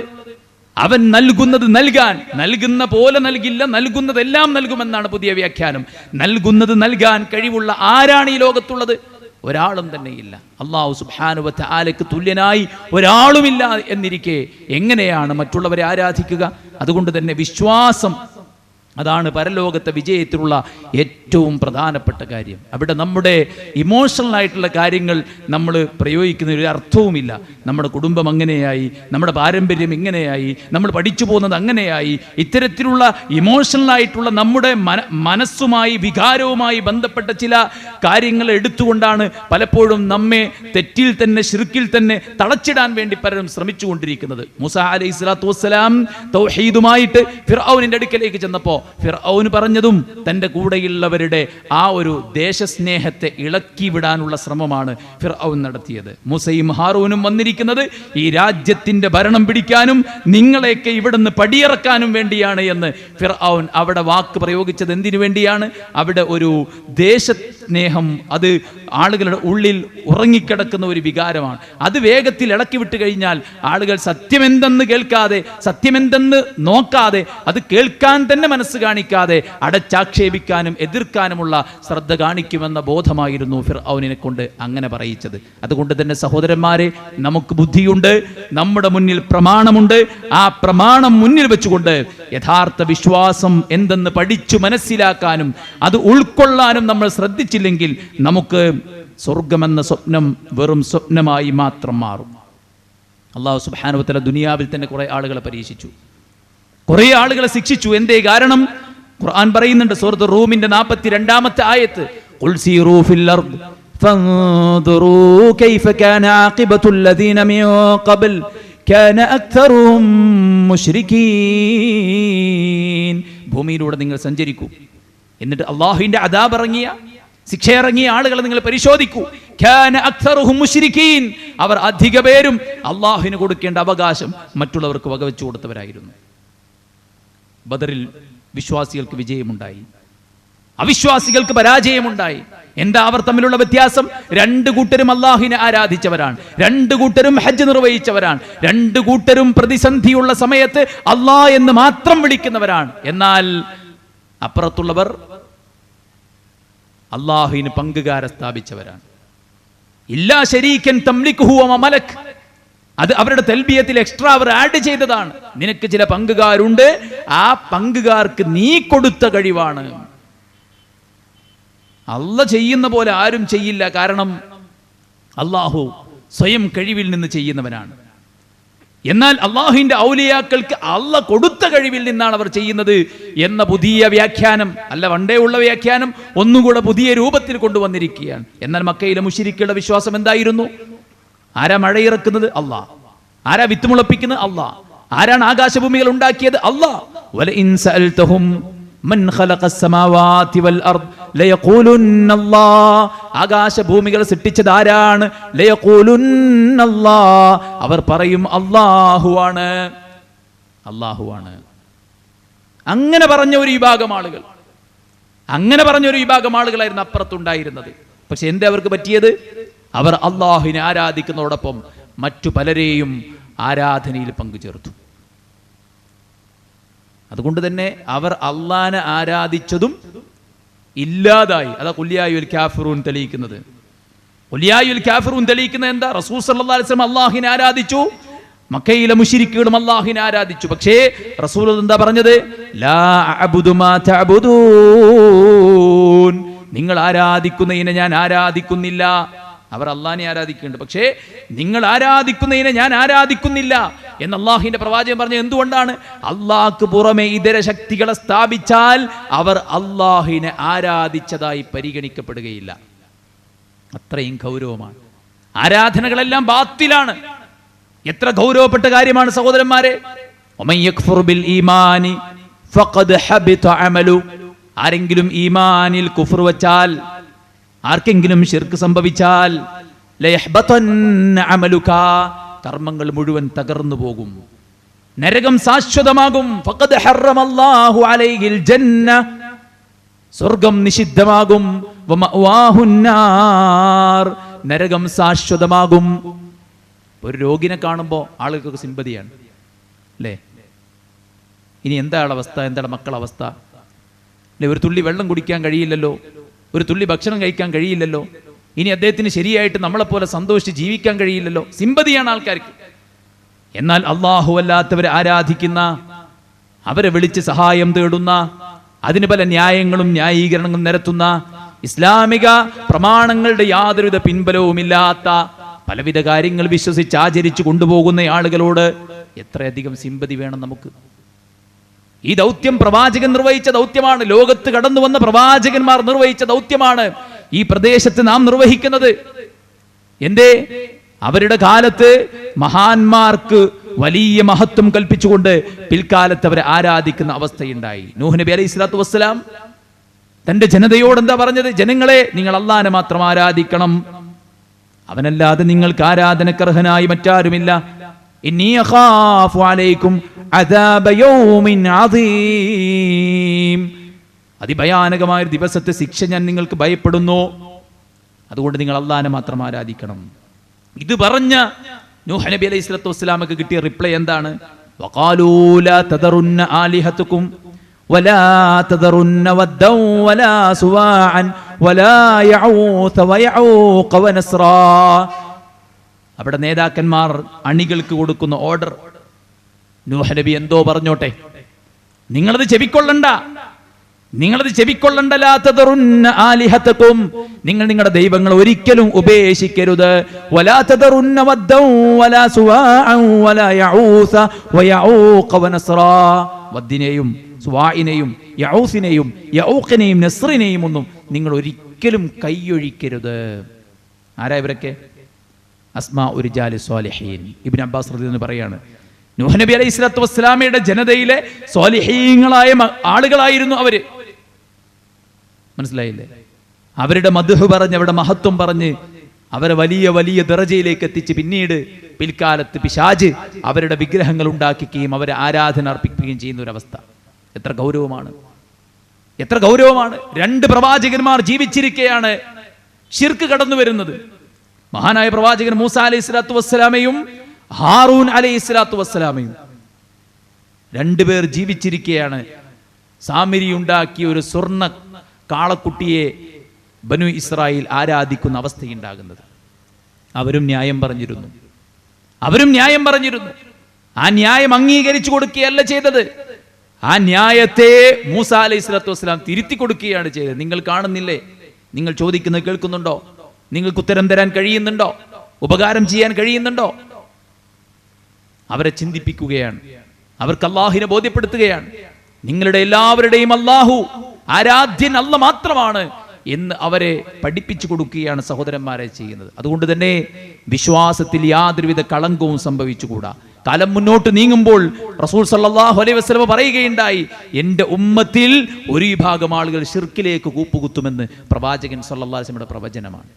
അവൻ നൽകുന്നത് നൽകാൻ, നൽകുന്ന പോലെ നൽകില്ല, നൽകുന്നതെല്ലാം നൽകുമെന്നാണ് പുതിയ വ്യാഖ്യാനം. നൽകുന്നത് നൽകാൻ കഴിവുള്ള ആരാണ് ഈ ലോകത്തുള്ളത്? ഒരാളും തന്നെയില്ല. അല്ലാഹു സുബ്ഹാനഹു വ തആലയ്ക്ക് തുല്യനായി ഒരാളുമില്ല എന്നിരിക്കെ എങ്ങനെയാണ് മറ്റുള്ളവരെ ആരാധിക്കുക? അതുകൊണ്ട് തന്നെ വിശ്വാസം അതാണ് പരലോകത്തെ വിജയത്തിലുള്ള ഏറ്റവും പ്രധാനപ്പെട്ട കാര്യം. അവിടെ നമ്മുടെ ഇമോഷണൽ ആയിട്ടുള്ള കാര്യങ്ങൾ നമ്മൾ പ്രയോഗിക്കുന്ന ഒരു അർത്ഥവുമില്ല. നമ്മുടെ കുടുംബം അങ്ങനെയായി, നമ്മുടെ പാരമ്പര്യം ഇങ്ങനെയായി, നമ്മൾ പഠിച്ചു പോകുന്നത് അങ്ങനെയായി, ഇത്തരത്തിലുള്ള ഇമോഷണൽ ആയിട്ടുള്ള നമ്മുടെ മനസ്സുമായി വികാരവുമായി ബന്ധപ്പെട്ട ചില കാര്യങ്ങൾ എടുത്തുകൊണ്ടാണ് പലപ്പോഴും നമ്മെ തെറ്റിൽ തന്നെ ശിർക്കിൽ തന്നെ തളച്ചിടാൻ വേണ്ടി പലരും ശ്രമിച്ചുകൊണ്ടിരിക്കുന്നത്. മൂസാ അലൈഹിസ്സലാത്തു വസ്സലാം തൗഹീദുമായിട്ട് ഫിർഔനിന്റെ അടുക്കലേക്ക് ചെന്നപ്പോൾ ഫിർഔൻ പറഞ്ഞതും തൻ്റെ കൂടെയുള്ളവരുടെ ആ ഒരു ദേശസ്നേഹത്തെ ഇളക്കി വിടാനുള്ള ശ്രമമാണ് ഫിർഔൻ നടത്തിയത്. മൂസയും ഹാറൂനും വന്നിരിക്കുന്നത് ഈ രാജ്യത്തിന്റെ ഭരണം പിടിക്കാനും നിങ്ങളെയൊക്കെ ഇവിടുന്ന് പടിയിറക്കാനും വേണ്ടിയാണ് എന്ന് ഫിർഔൻ അവിടെ വാക്ക് പ്രയോഗിച്ചത്. എന്തിനു വേണ്ടിയാണ്? അവിടെ ഒരു ദേശസ്നേഹം, അത് ആളുകളുടെ ഉള്ളിൽ ഉറങ്ങിക്കിടക്കുന്ന ഒരു വികാരമാണ്. അത് വേഗത്തിൽ ഇളക്കി വിട്ട് കഴിഞ്ഞാൽ ആളുകൾ സത്യമെന്തെന്ന് കേൾക്കാതെ, സത്യമെന്തെന്ന് നോക്കാതെ, അത് കേൾക്കാൻ തന്നെ മനസ്സ് മനസ്സ് കാണിക്കാതെ അടച്ചാക്ഷേപിക്കാനും എതിർക്കാനുമുള്ള ശ്രദ്ധ കാണിക്കുമെന്ന ബോധമായിരുന്നു ഫിർഔനിനെ കൊണ്ട് അങ്ങനെ പറയിച്ചത്. അതുകൊണ്ട് തന്നെ സഹോദരന്മാരെ, നമുക്ക് ബുദ്ധിയുണ്ട്, നമ്മുടെ മുന്നിൽ പ്രമാണമുണ്ട്. ആ പ്രമാണം മുന്നിൽ വെച്ചുകൊണ്ട് യഥാർത്ഥ വിശ്വാസം എന്തെന്ന് പഠിച്ചു മനസ്സിലാക്കാനും അത് ഉൾക്കൊള്ളാനും നമ്മൾ ശ്രദ്ധിച്ചില്ലെങ്കിൽ നമുക്ക് സ്വർഗമെന്ന സ്വപ്നം വെറും സ്വപ്നമായി മാത്രം മാറും. അല്ലാഹു സുബ്ഹാനഹു വ തആല ദുനിയാവിൽ തന്നെ കുറെ ആളുകളെ പരീക്ഷിച്ചു, കുറെ ആളുകളെ ശിക്ഷിച്ചു. എന്തേ കാരണം? ഖുർആൻ പറയുന്നുണ്ട് സൂറത്ത് റൂമിന്റെ 42-ാമത്തെ ആയത്ത്, ഖുൽ സീറൂ ഫിൽ അർദ് ഫൻദുറൂ കൈഫ കാന ആഖിബത്തുൽ ലദീന മിൻ ഖബ്ൽ കാന അക്തറുഹും മുശ്രികീൻ. ഭൂമിയിലൂടെ നിങ്ങൾ സഞ്ചരിക്കൂ, എന്നിട്ട് അല്ലാഹുവിന്റെ അദാബ് ഇറങ്ങിയ, ശിക്ഷ ഇറങ്ങിയ ആളുകളെ നിങ്ങൾ പരിശോധിക്കൂ. കാന അക്തറുഹും മുശ്രികീൻ. അവർ അധിക പേരും അല്ലാഹുവിന് കൊടുക്കേണ്ട അവകാശം മറ്റുള്ളവർക്ക് വകവെച്ചു കൊടുത്തവരായിരുന്നു. ബദറിൽ വിശ്വാസികൾക്ക് വിജയമുണ്ടായി, അവിശ്വാസികൾക്ക് പരാജയമുണ്ടായി. എന്താ അവർ തമ്മിലുള്ള വ്യത്യാസം? രണ്ടു കൂട്ടരും അല്ലാഹുവിനെ ആരാധിച്ചവരാണ്, രണ്ടു കൂട്ടരും ഹജ്ജ് നിർവഹിച്ചവരാണ്, രണ്ടു കൂട്ടരും പ്രതിസന്ധിയുള്ള സമയത്ത് അല്ലാഹ് എന്ന് മാത്രം വിളിക്കുന്നവരാണ്. എന്നാൽ അപ്പുറത്തുള്ളവർ അല്ലാഹുവിന് പങ്കുകാരെ സ്ഥാപിച്ചവരാണ്. ഇല്ലാ ശരീക്കൻ തംലിക്കുഹു വ മലക്. അത് അവരുടെ തൽബിയത്തിൽ എക്സ്ട്രാ അവർ ആഡ് ചെയ്തതാണ്. നിനക്ക് ചില പങ്കുകാരുണ്ട്, ആ പങ്കുകാർക്ക് നീ കൊടുത്ത കഴിവാണ്. അല്ലാഹ് ചെയ്യുന്ന പോലെ ആരും ചെയ്യില്ല, കാരണം അല്ലാഹു സ്വയം കഴിവിൽ നിന്ന് ചെയ്യുന്നവനാണ്. എന്നാൽ അല്ലാഹുവിന്റെ ഔലിയാക്കൾക്ക് അല്ലാഹ് കൊടുത്ത കഴിവിൽ നിന്നാണ് അവർ ചെയ്യുന്നത് എന്ന പുതിയ വ്യാഖ്യാനം, അല്ല പണ്ടേ ഉള്ള വ്യാഖ്യാനം ഒന്നുകൂടെ പുതിയ രൂപത്തിൽ കൊണ്ടുവന്നിരിക്കുകയാണ്. എന്നാൽ മക്കയിലെ മുശ്രിക്കുകളുടെ വിശ്വാസം എന്തായിരുന്നു? ആരാ മഴയിറക്കുന്നത്? അല്ലാഹ്. ആരാ വിത്ത് മുളപ്പിക്കുന്നത്? അല്ലാഹ്. ആരാണ് ആകാശഭൂമികൾ ഉണ്ടാക്കിയത്? അല്ലാഹ്. വലഇൻ സഅൽതഹും മൻ ഖലഖസ് സമാവാതി വൽ അർദ് ലയഖൂലുന്നല്ലാഹ്. ആകാശഭൂമികൾ സൃഷ്ടിച്ചത് ആരാണ്? ലയഖൂലുന്നല്ലാഹ്. അവർ പറയും അല്ലാഹുവാണ്, അല്ലാഹുവാണ്. അങ്ങനെ പറഞ്ഞ ഒരു വിഭാഗം ആളുകൾ, അങ്ങനെ പറഞ്ഞൊരു വിഭാഗം ആളുകളായിരുന്നു അപ്പുറത്തുണ്ടായിരുന്നത്. പക്ഷെ എന്താ അവർക്ക് പറ്റിയത്? അവർ അല്ലാഹുവിനെ ആരാധിക്കുന്നതോടൊപ്പം മറ്റു പലരെയും ആരാധനയിൽ പങ്കുചേർത്തു. അതുകൊണ്ട് തന്നെ അവർ അള്ളാനെ ആരാധിച്ചതും ഇല്ലാതായി. അതാ ഖുൽയായുൽ കാഫിറൂൻ തെളിയിക്കുന്നത്. ഖുൽയായുൽ കാഫിറൂൻ തെളിയിക്കുന്നത് എന്താ? റസൂൽ സല്ലല്ലാഹു അലൈഹി വസല്ലം അല്ലാഹുവിനെ ആരാധിച്ചു, മക്കയിലെ മുശ്രിക്കുകളും അല്ലാഹുവിനെ ആരാധിച്ചു. പക്ഷേ റസൂൽ എന്താ പറഞ്ഞത്? ലാ അഅബുദു മാ തഅബുദൂൻ. നിങ്ങൾ ആരാധിക്കുന്നതിനെ ഞാൻ ആരാധിക്കുന്നില്ല. അവർ അള്ളാഹിനെ ആരാധിക്കുന്നുണ്ട്, പക്ഷേ നിങ്ങൾ ആരാധിക്കുന്നതിനെ ഞാൻ ആരാധിക്കുന്നില്ല എന്ന് അള്ളാഹുവിന്റെ പ്രവാചകൻ പറഞ്ഞത് എന്തുകൊണ്ടാണ്? അള്ളാഹ്ക്ക് പുറമെ ഇതര ശക്തികളെ സ്ഥാപിച്ചാൽ അവർ അള്ളാഹുവിനെ ആരാധിച്ചതായി പരിഗണിക്കപ്പെടുകയില്ല. അത്രയും ഗൗരവമാണ്. ആരാധനകളെല്ലാം ബാത്തിലാണ്. എത്ര ഗൗരവപ്പെട്ട കാര്യമാണ് സഹോദരന്മാരെ. വമൻ യക്ഫുർ ബിൽ ഈമാനി ഫഖദ് ഹബിത അമലു. ആരെങ്കിലും ഈമാനിൽ കുഫർ വച്ചാൽ, ആർക്കെങ്കിലും ശിർക്ക് സംഭവിച്ചാൽ, ലയഹ്ബതന്ന അമലുക, കർമ്മങ്ങൾ മുഴുവൻ തകർന്നു പോകും, നരകം ശാശ്വതമാകും. ഫഖദ് ഹറമല്ലാഹു അലൈഹിൽ ജന്ന, സ്വർഗം നിഷിദ്ധമാകും. വമഅവാഹുന്നാർ, നരകം ശാശ്വതമാകും. ഒരു രോഗിനെ കാണുമ്പോൾ ആളുകൾക്ക് സിമ്പതിയാണ് അല്ലേ? ഇനി എന്താണ് അവസ്ഥ? എന്താണ് മക്കളുടെ അവസ്ഥ? അല്ലെ, ഒരു തുള്ളി വെള്ളം കുടിക്കാൻ കഴിയില്ലല്ലോ, ഒരു തുള്ളി ഭക്ഷണം കഴിക്കാൻ കഴിയില്ലല്ലോ, ഇനി അദ്ദേഹത്തിന് ശരിയായിട്ട് നമ്മളെപ്പോലെ സന്തോഷിച്ച് ജീവിക്കാൻ കഴിയില്ലല്ലോ. സിമ്പതിയാണ് ആൾക്കാർക്ക്. എന്നാൽ അല്ലാഹു അല്ലാത്തവരെ ആരാധിക്കുന്ന, അവരെ വിളിച്ച് സഹായം തേടുന്ന, അതിന് പല ന്യായങ്ങളും ന്യായീകരണങ്ങളും നിരത്തുന്ന, ഇസ്ലാമിക പ്രമാണങ്ങളുടെ യാതൊരുവിധ പിൻബലവുമില്ലാത്ത പലവിധ കാര്യങ്ങൾ വിശ്വസിച്ച് ആചരിച്ചു കൊണ്ടുപോകുന്ന ആളുകളോട് എത്രയധികം സിമ്പതി വേണം നമുക്ക്. ഈ ദൗത്യം പ്രവാചകൻ നിർവഹിച്ച ദൗത്യമാണ്. ലോകത്ത് കടന്നു വന്ന പ്രവാചകന്മാർ നിർവഹിച്ച ദൗത്യമാണ് ഈ പ്രദേശത്ത് നാം നിർവഹിക്കുന്നത്. എന്തേ? അവരുടെ കാലത്ത് മഹാന്മാർക്ക് വലിയ മഹത്വം കൽപ്പിച്ചുകൊണ്ട് പിൽക്കാലത്ത് അവരെ ആരാധിക്കുന്ന അവസ്ഥയുണ്ടായി. നൂഹ് നബി അലൈഹി സ്വലാത്തു വസ്സലാം തന്റെ ജനതയോട് എന്താ പറഞ്ഞത്? ജനങ്ങളെ, നിങ്ങൾ അല്ലാഹനെ മാത്രം ആരാധിക്കണം, അവനല്ലാതെ നിങ്ങൾക്ക് ആരാധനക്കർഹനായി മറ്റാരുമില്ല. ഇന്നി അഖാഫു അലൈക്കും അദാബ യൗമിൻ അദീം. അതിഭയാനകമായ ഒരു ദിവസത്തെ ശിക്ഷ ഞാൻ നിങ്ങൾക്ക് ഭയപ്പെടുന്നു, അതുകൊണ്ട് നിങ്ങൾ അല്ലാഹനെ മാത്രം ആരാധിക്കണം. ഇത് പറഞ്ഞ നൂഹ് നബി അലൈഹി സ്വലാത്തു വസ്സലാമക്ക് കിട്ടിയ റിപ്ലൈ എന്താണ്? വഖാലൂ ലാ തദറുന്ന ആലിഹതുക്കും വലാ തദറുന്ന വദ്ദൻ വലാ സുവാഅൻ വലാ യഊസ വയഊഖ വനസ്റാ. അവിടെ നേതാക്കന്മാർ അണികൾക്ക് കൊടുക്കുന്ന ഓർഡർ, നൂഹ് നബി എന്തോ പറഞ്ഞോട്ടെ, നിങ്ങളത് ചെവിക്കൊള്ളണ്ട. ലാ തദറുന്ന ആലിഹതകും, നിങ്ങൾ നിങ്ങളുടെ ദൈവങ്ങൾ ഒരിക്കലും ഉപേക്ഷിക്കരുത്. വലാ തദറുന്ന വദ്ദൻ വലാ സുവാഅൻ വലാ യഊസ വയഊഖ വനസ്റാ. വദ്ദിനെയും സുവാഇനെയും യഊസിനെയും യഊഖിനെയും നസ്റിനെയും ഒന്നും നിങ്ങൾ ഒരിക്കലും കൈയൊഴിക്കരുത്. ആരാ ഇവരൊക്കെ? അസ്മാ റിജാലി സ്വാലിഹീൻ. ഇബ്നു അബ്ബാസ് റളിയല്ലാഹു അൻഹു പറയാണ്, നൂഹ് നബി അലൈഹി സ്വലാത്തു വസ്സലാമയുടെ ജനതയിലെ സ്വാലിഹീങ്ങളായ ആളുകളായിരുന്നു അവര്. മനസ്സിലായില്ലേ? അവരുടെ മദ്ഹ് പറഞ്ഞ്, അവരുടെ മഹത്വം പറഞ്ഞ് അവരെ വലിയ വലിയ ദറജയിലേക്ക് എത്തിച്ച് പിന്നീട് പിൽക്കാലത്ത് പിശാച് അവരുടെ വിഗ്രഹങ്ങൾ ഉണ്ടാക്കുകയും അവരെ ആരാധന അർപ്പിക്കുകയും ചെയ്യുന്ന ഒരു അവസ്ഥ. എത്ര ഗൗരവമാണ്! 2 പ്രവാചകന്മാർ ജീവിച്ചിരിക്കെയാണ് ശിർക്ക് കടന്നു വരുന്നത്. മഹാനായ പ്രവാചകൻ മൂസ അലൈഹി സ്വലാത്തു വസ്സലാമയും ഹാറൂൻ അലൈഹി സ്വലാത്തു വസ്സലാമയും 2 പേർ ജീവിച്ചിരിക്കെയാണ് സാമിരി ഉണ്ടാക്കിയ ഒരു സ്വർണ്ണ കാളക്കുട്ടിയെ ബനു ഇസ്രായേൽ ആരാധിക്കുന്ന അവസ്ഥയുണ്ടാകുന്നത്. അവരും ന്യായം പറഞ്ഞിരുന്നു. ആ ന്യായം അംഗീകരിച്ചു കൊടുക്കുകയല്ല ചെയ്തത്. ആ ന്യായത്തെ മൂസ അലൈഹി സ്വലാത്തു വസ്സലാം തിരുത്തി കൊടുക്കുകയാണ് ചെയ്തത്. നിങ്ങൾ കാണുന്നില്ലേ? നിങ്ങൾ ചോദിക്കുന്നത് കേൾക്കുന്നുണ്ടോ? നിങ്ങൾക്ക് ഉത്തരം തരാൻ കഴിയുന്നുണ്ടോ? ഉപകാരം ചെയ്യാൻ കഴിയുന്നുണ്ടോ? അവരെ ചിന്തിപ്പിക്കുകയാണ്, അവർക്ക് അള്ളാഹുവിനെ ബോധ്യപ്പെടുത്തുകയാണ്. നിങ്ങളുടെ എല്ലാവരുടെയും അള്ളാഹു ആരാധ്യൻ അല്ല മാത്രമാണ് എന്ന് അവരെ പഠിപ്പിച്ചു കൊടുക്കുകയാണ് സഹോദരന്മാരെ ചെയ്യുന്നത്. അതുകൊണ്ട് തന്നെ വിശ്വാസത്തിൽ യാതൊരുവിധ കളങ്കവും സംഭവിച്ചുകൂടാ. കാലം മുന്നോട്ട് നീങ്ങുമ്പോൾ റസൂൽ സല്ലല്ലാഹു അലൈഹി വസല്ലം പറയുകയുണ്ടായി, എൻ്റെ ഉമ്മത്തിൽ ഒരു വിഭാഗം ആളുകൾ ശിർക്കിലേക്ക് കൂപ്പുകുത്തുമെന്ന് പ്രവാചകൻ സല്ലല്ലാഹു അലൈഹി വസല്ലമയുടെ പ്രവചനമാണ്.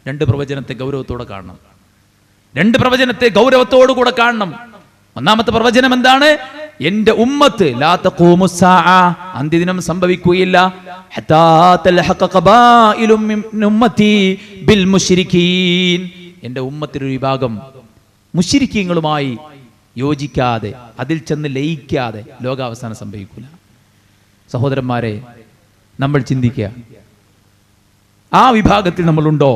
2 പ്രവചനത്തെ ഗൗരവത്തോടെ കാണണം. 2 പ്രവചനത്തെ ഗൗരവത്തോടുകൂടെ കാണണം. ഒന്നാമത്തെ പ്രവചനം എന്താണ്? എൻ്റെ ഉമ്മത്ത് ലാ തഖൂമു സ്സാഅ, അന്ത്യദിനം സംഭവിക്കുകയില്ല, ഹത്താ തൽഹഖ ഖബായിലു മിൻ ഉമ്മത്തി ബിൽ മുശ്രികീൻ. എൻ്റെ ഉമ്മത്തിൻ്റെ ഒരു വിഭാഗം മുശ്രിക്കീങ്ങളുമായി യോജിക്കാതെ, അതിൽ ചെന്ന് ലയിക്കാതെ ലോകാവസാനം സംഭവിക്കില്ല. സഹോദരന്മാരെ, നമ്മൾ ചിന്തിക്കുക, ആ വിഭാഗത്തിൽ നമ്മളുണ്ടോ?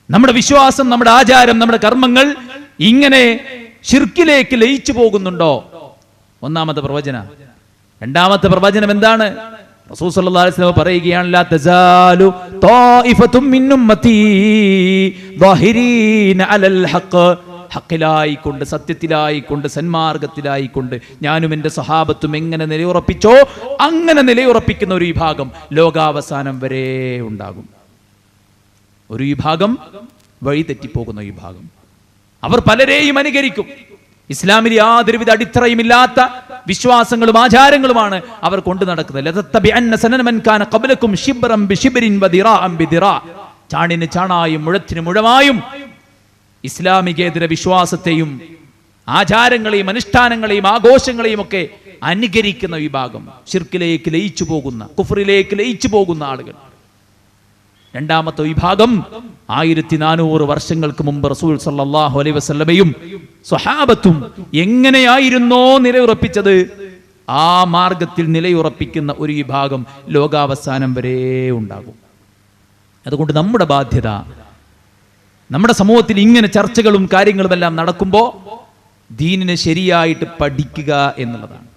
നമ്മുടെ വിശ്വാസം, നമ്മുടെ ആചാരം, നമ്മുടെ കർമ്മങ്ങൾ ഇങ്ങനെ ശിർക്കിലേക്ക് ലയിച്ചു പോകുന്നുണ്ടോ? ഒന്നാമത്തെ പ്രവചനം. രണ്ടാമത്തെ പ്രവചനം എന്താണ്? റസൂൽ സല്ലല്ലാഹു അലൈഹി വസല്ലം പറയുകയാണ്, ലാ തസാലു ത്വായിഫത്തും മിൻ ഉമ്മത്തി ളാഹിരീന അലൽ ഹഖ്, ഹഖിലായിക്കൊണ്ട്, സത്യത്തിലായിക്കൊണ്ട്, സന്മാർഗത്തിലായിക്കൊണ്ട് ഞാനും എൻ്റെ സഹാബത്തും എങ്ങനെ നിലയുറപ്പിച്ചോ അങ്ങനെ നിലയുറപ്പിക്കുന്ന ഒരു വിഭാഗം ലോകാവസാനം വരെ ഉണ്ടാകും. ഒരു വിഭാഗം വഴി തെറ്റിപ്പോകുന്ന വിഭാഗം. അവർ പലരെയും അനുകരിക്കും. ഇസ്ലാമിൽ യാതൊരുവിധ അടിത്തറയുമില്ലാത്ത വിശ്വാസങ്ങളും ആചാരങ്ങളുമാണ് അവർ കൊണ്ടു നടക്കുന്നത്. ചാണിന് ചാണായും മുഴത്തിന് മുഴമായും ഇസ്ലാമികേതര വിശ്വാസത്തെയും ആചാരങ്ങളെയും അനുഷ്ഠാനങ്ങളെയും ആഘോഷങ്ങളെയും ഒക്കെ അനുകരിക്കുന്ന വിഭാഗം, ശിർക്കിലേക്ക് ലയിച്ചു പോകുന്ന, കുഫറിലേക്ക് ലയിച്ചു പോകുന്ന ആളുകൾ. രണ്ടാമത്തെ വിഭാഗം 1400 വർഷങ്ങൾക്ക് മുമ്പ് റസൂൽ സല്ലല്ലാഹു അലൈഹി വസല്ലമയും സ്വഹാബത്തും എങ്ങനെയായിരുന്നോ നിലയുറപ്പിച്ചത് ആ മാർഗത്തിൽ നിലയുറപ്പിക്കുന്ന ഒരു വിഭാഗം ലോകാവസാനം വരെ ഉണ്ടാകും. അതുകൊണ്ട് നമ്മുടെ ബാധ്യത, നമ്മുടെ സമൂഹത്തിൽ ഇങ്ങനെ ചർച്ചകളും കാര്യങ്ങളുമെല്ലാം നടക്കുമ്പോൾ ദീനിനെ ശരിയായിട്ട് പഠിക്കുക എന്നുള്ളതാണ്.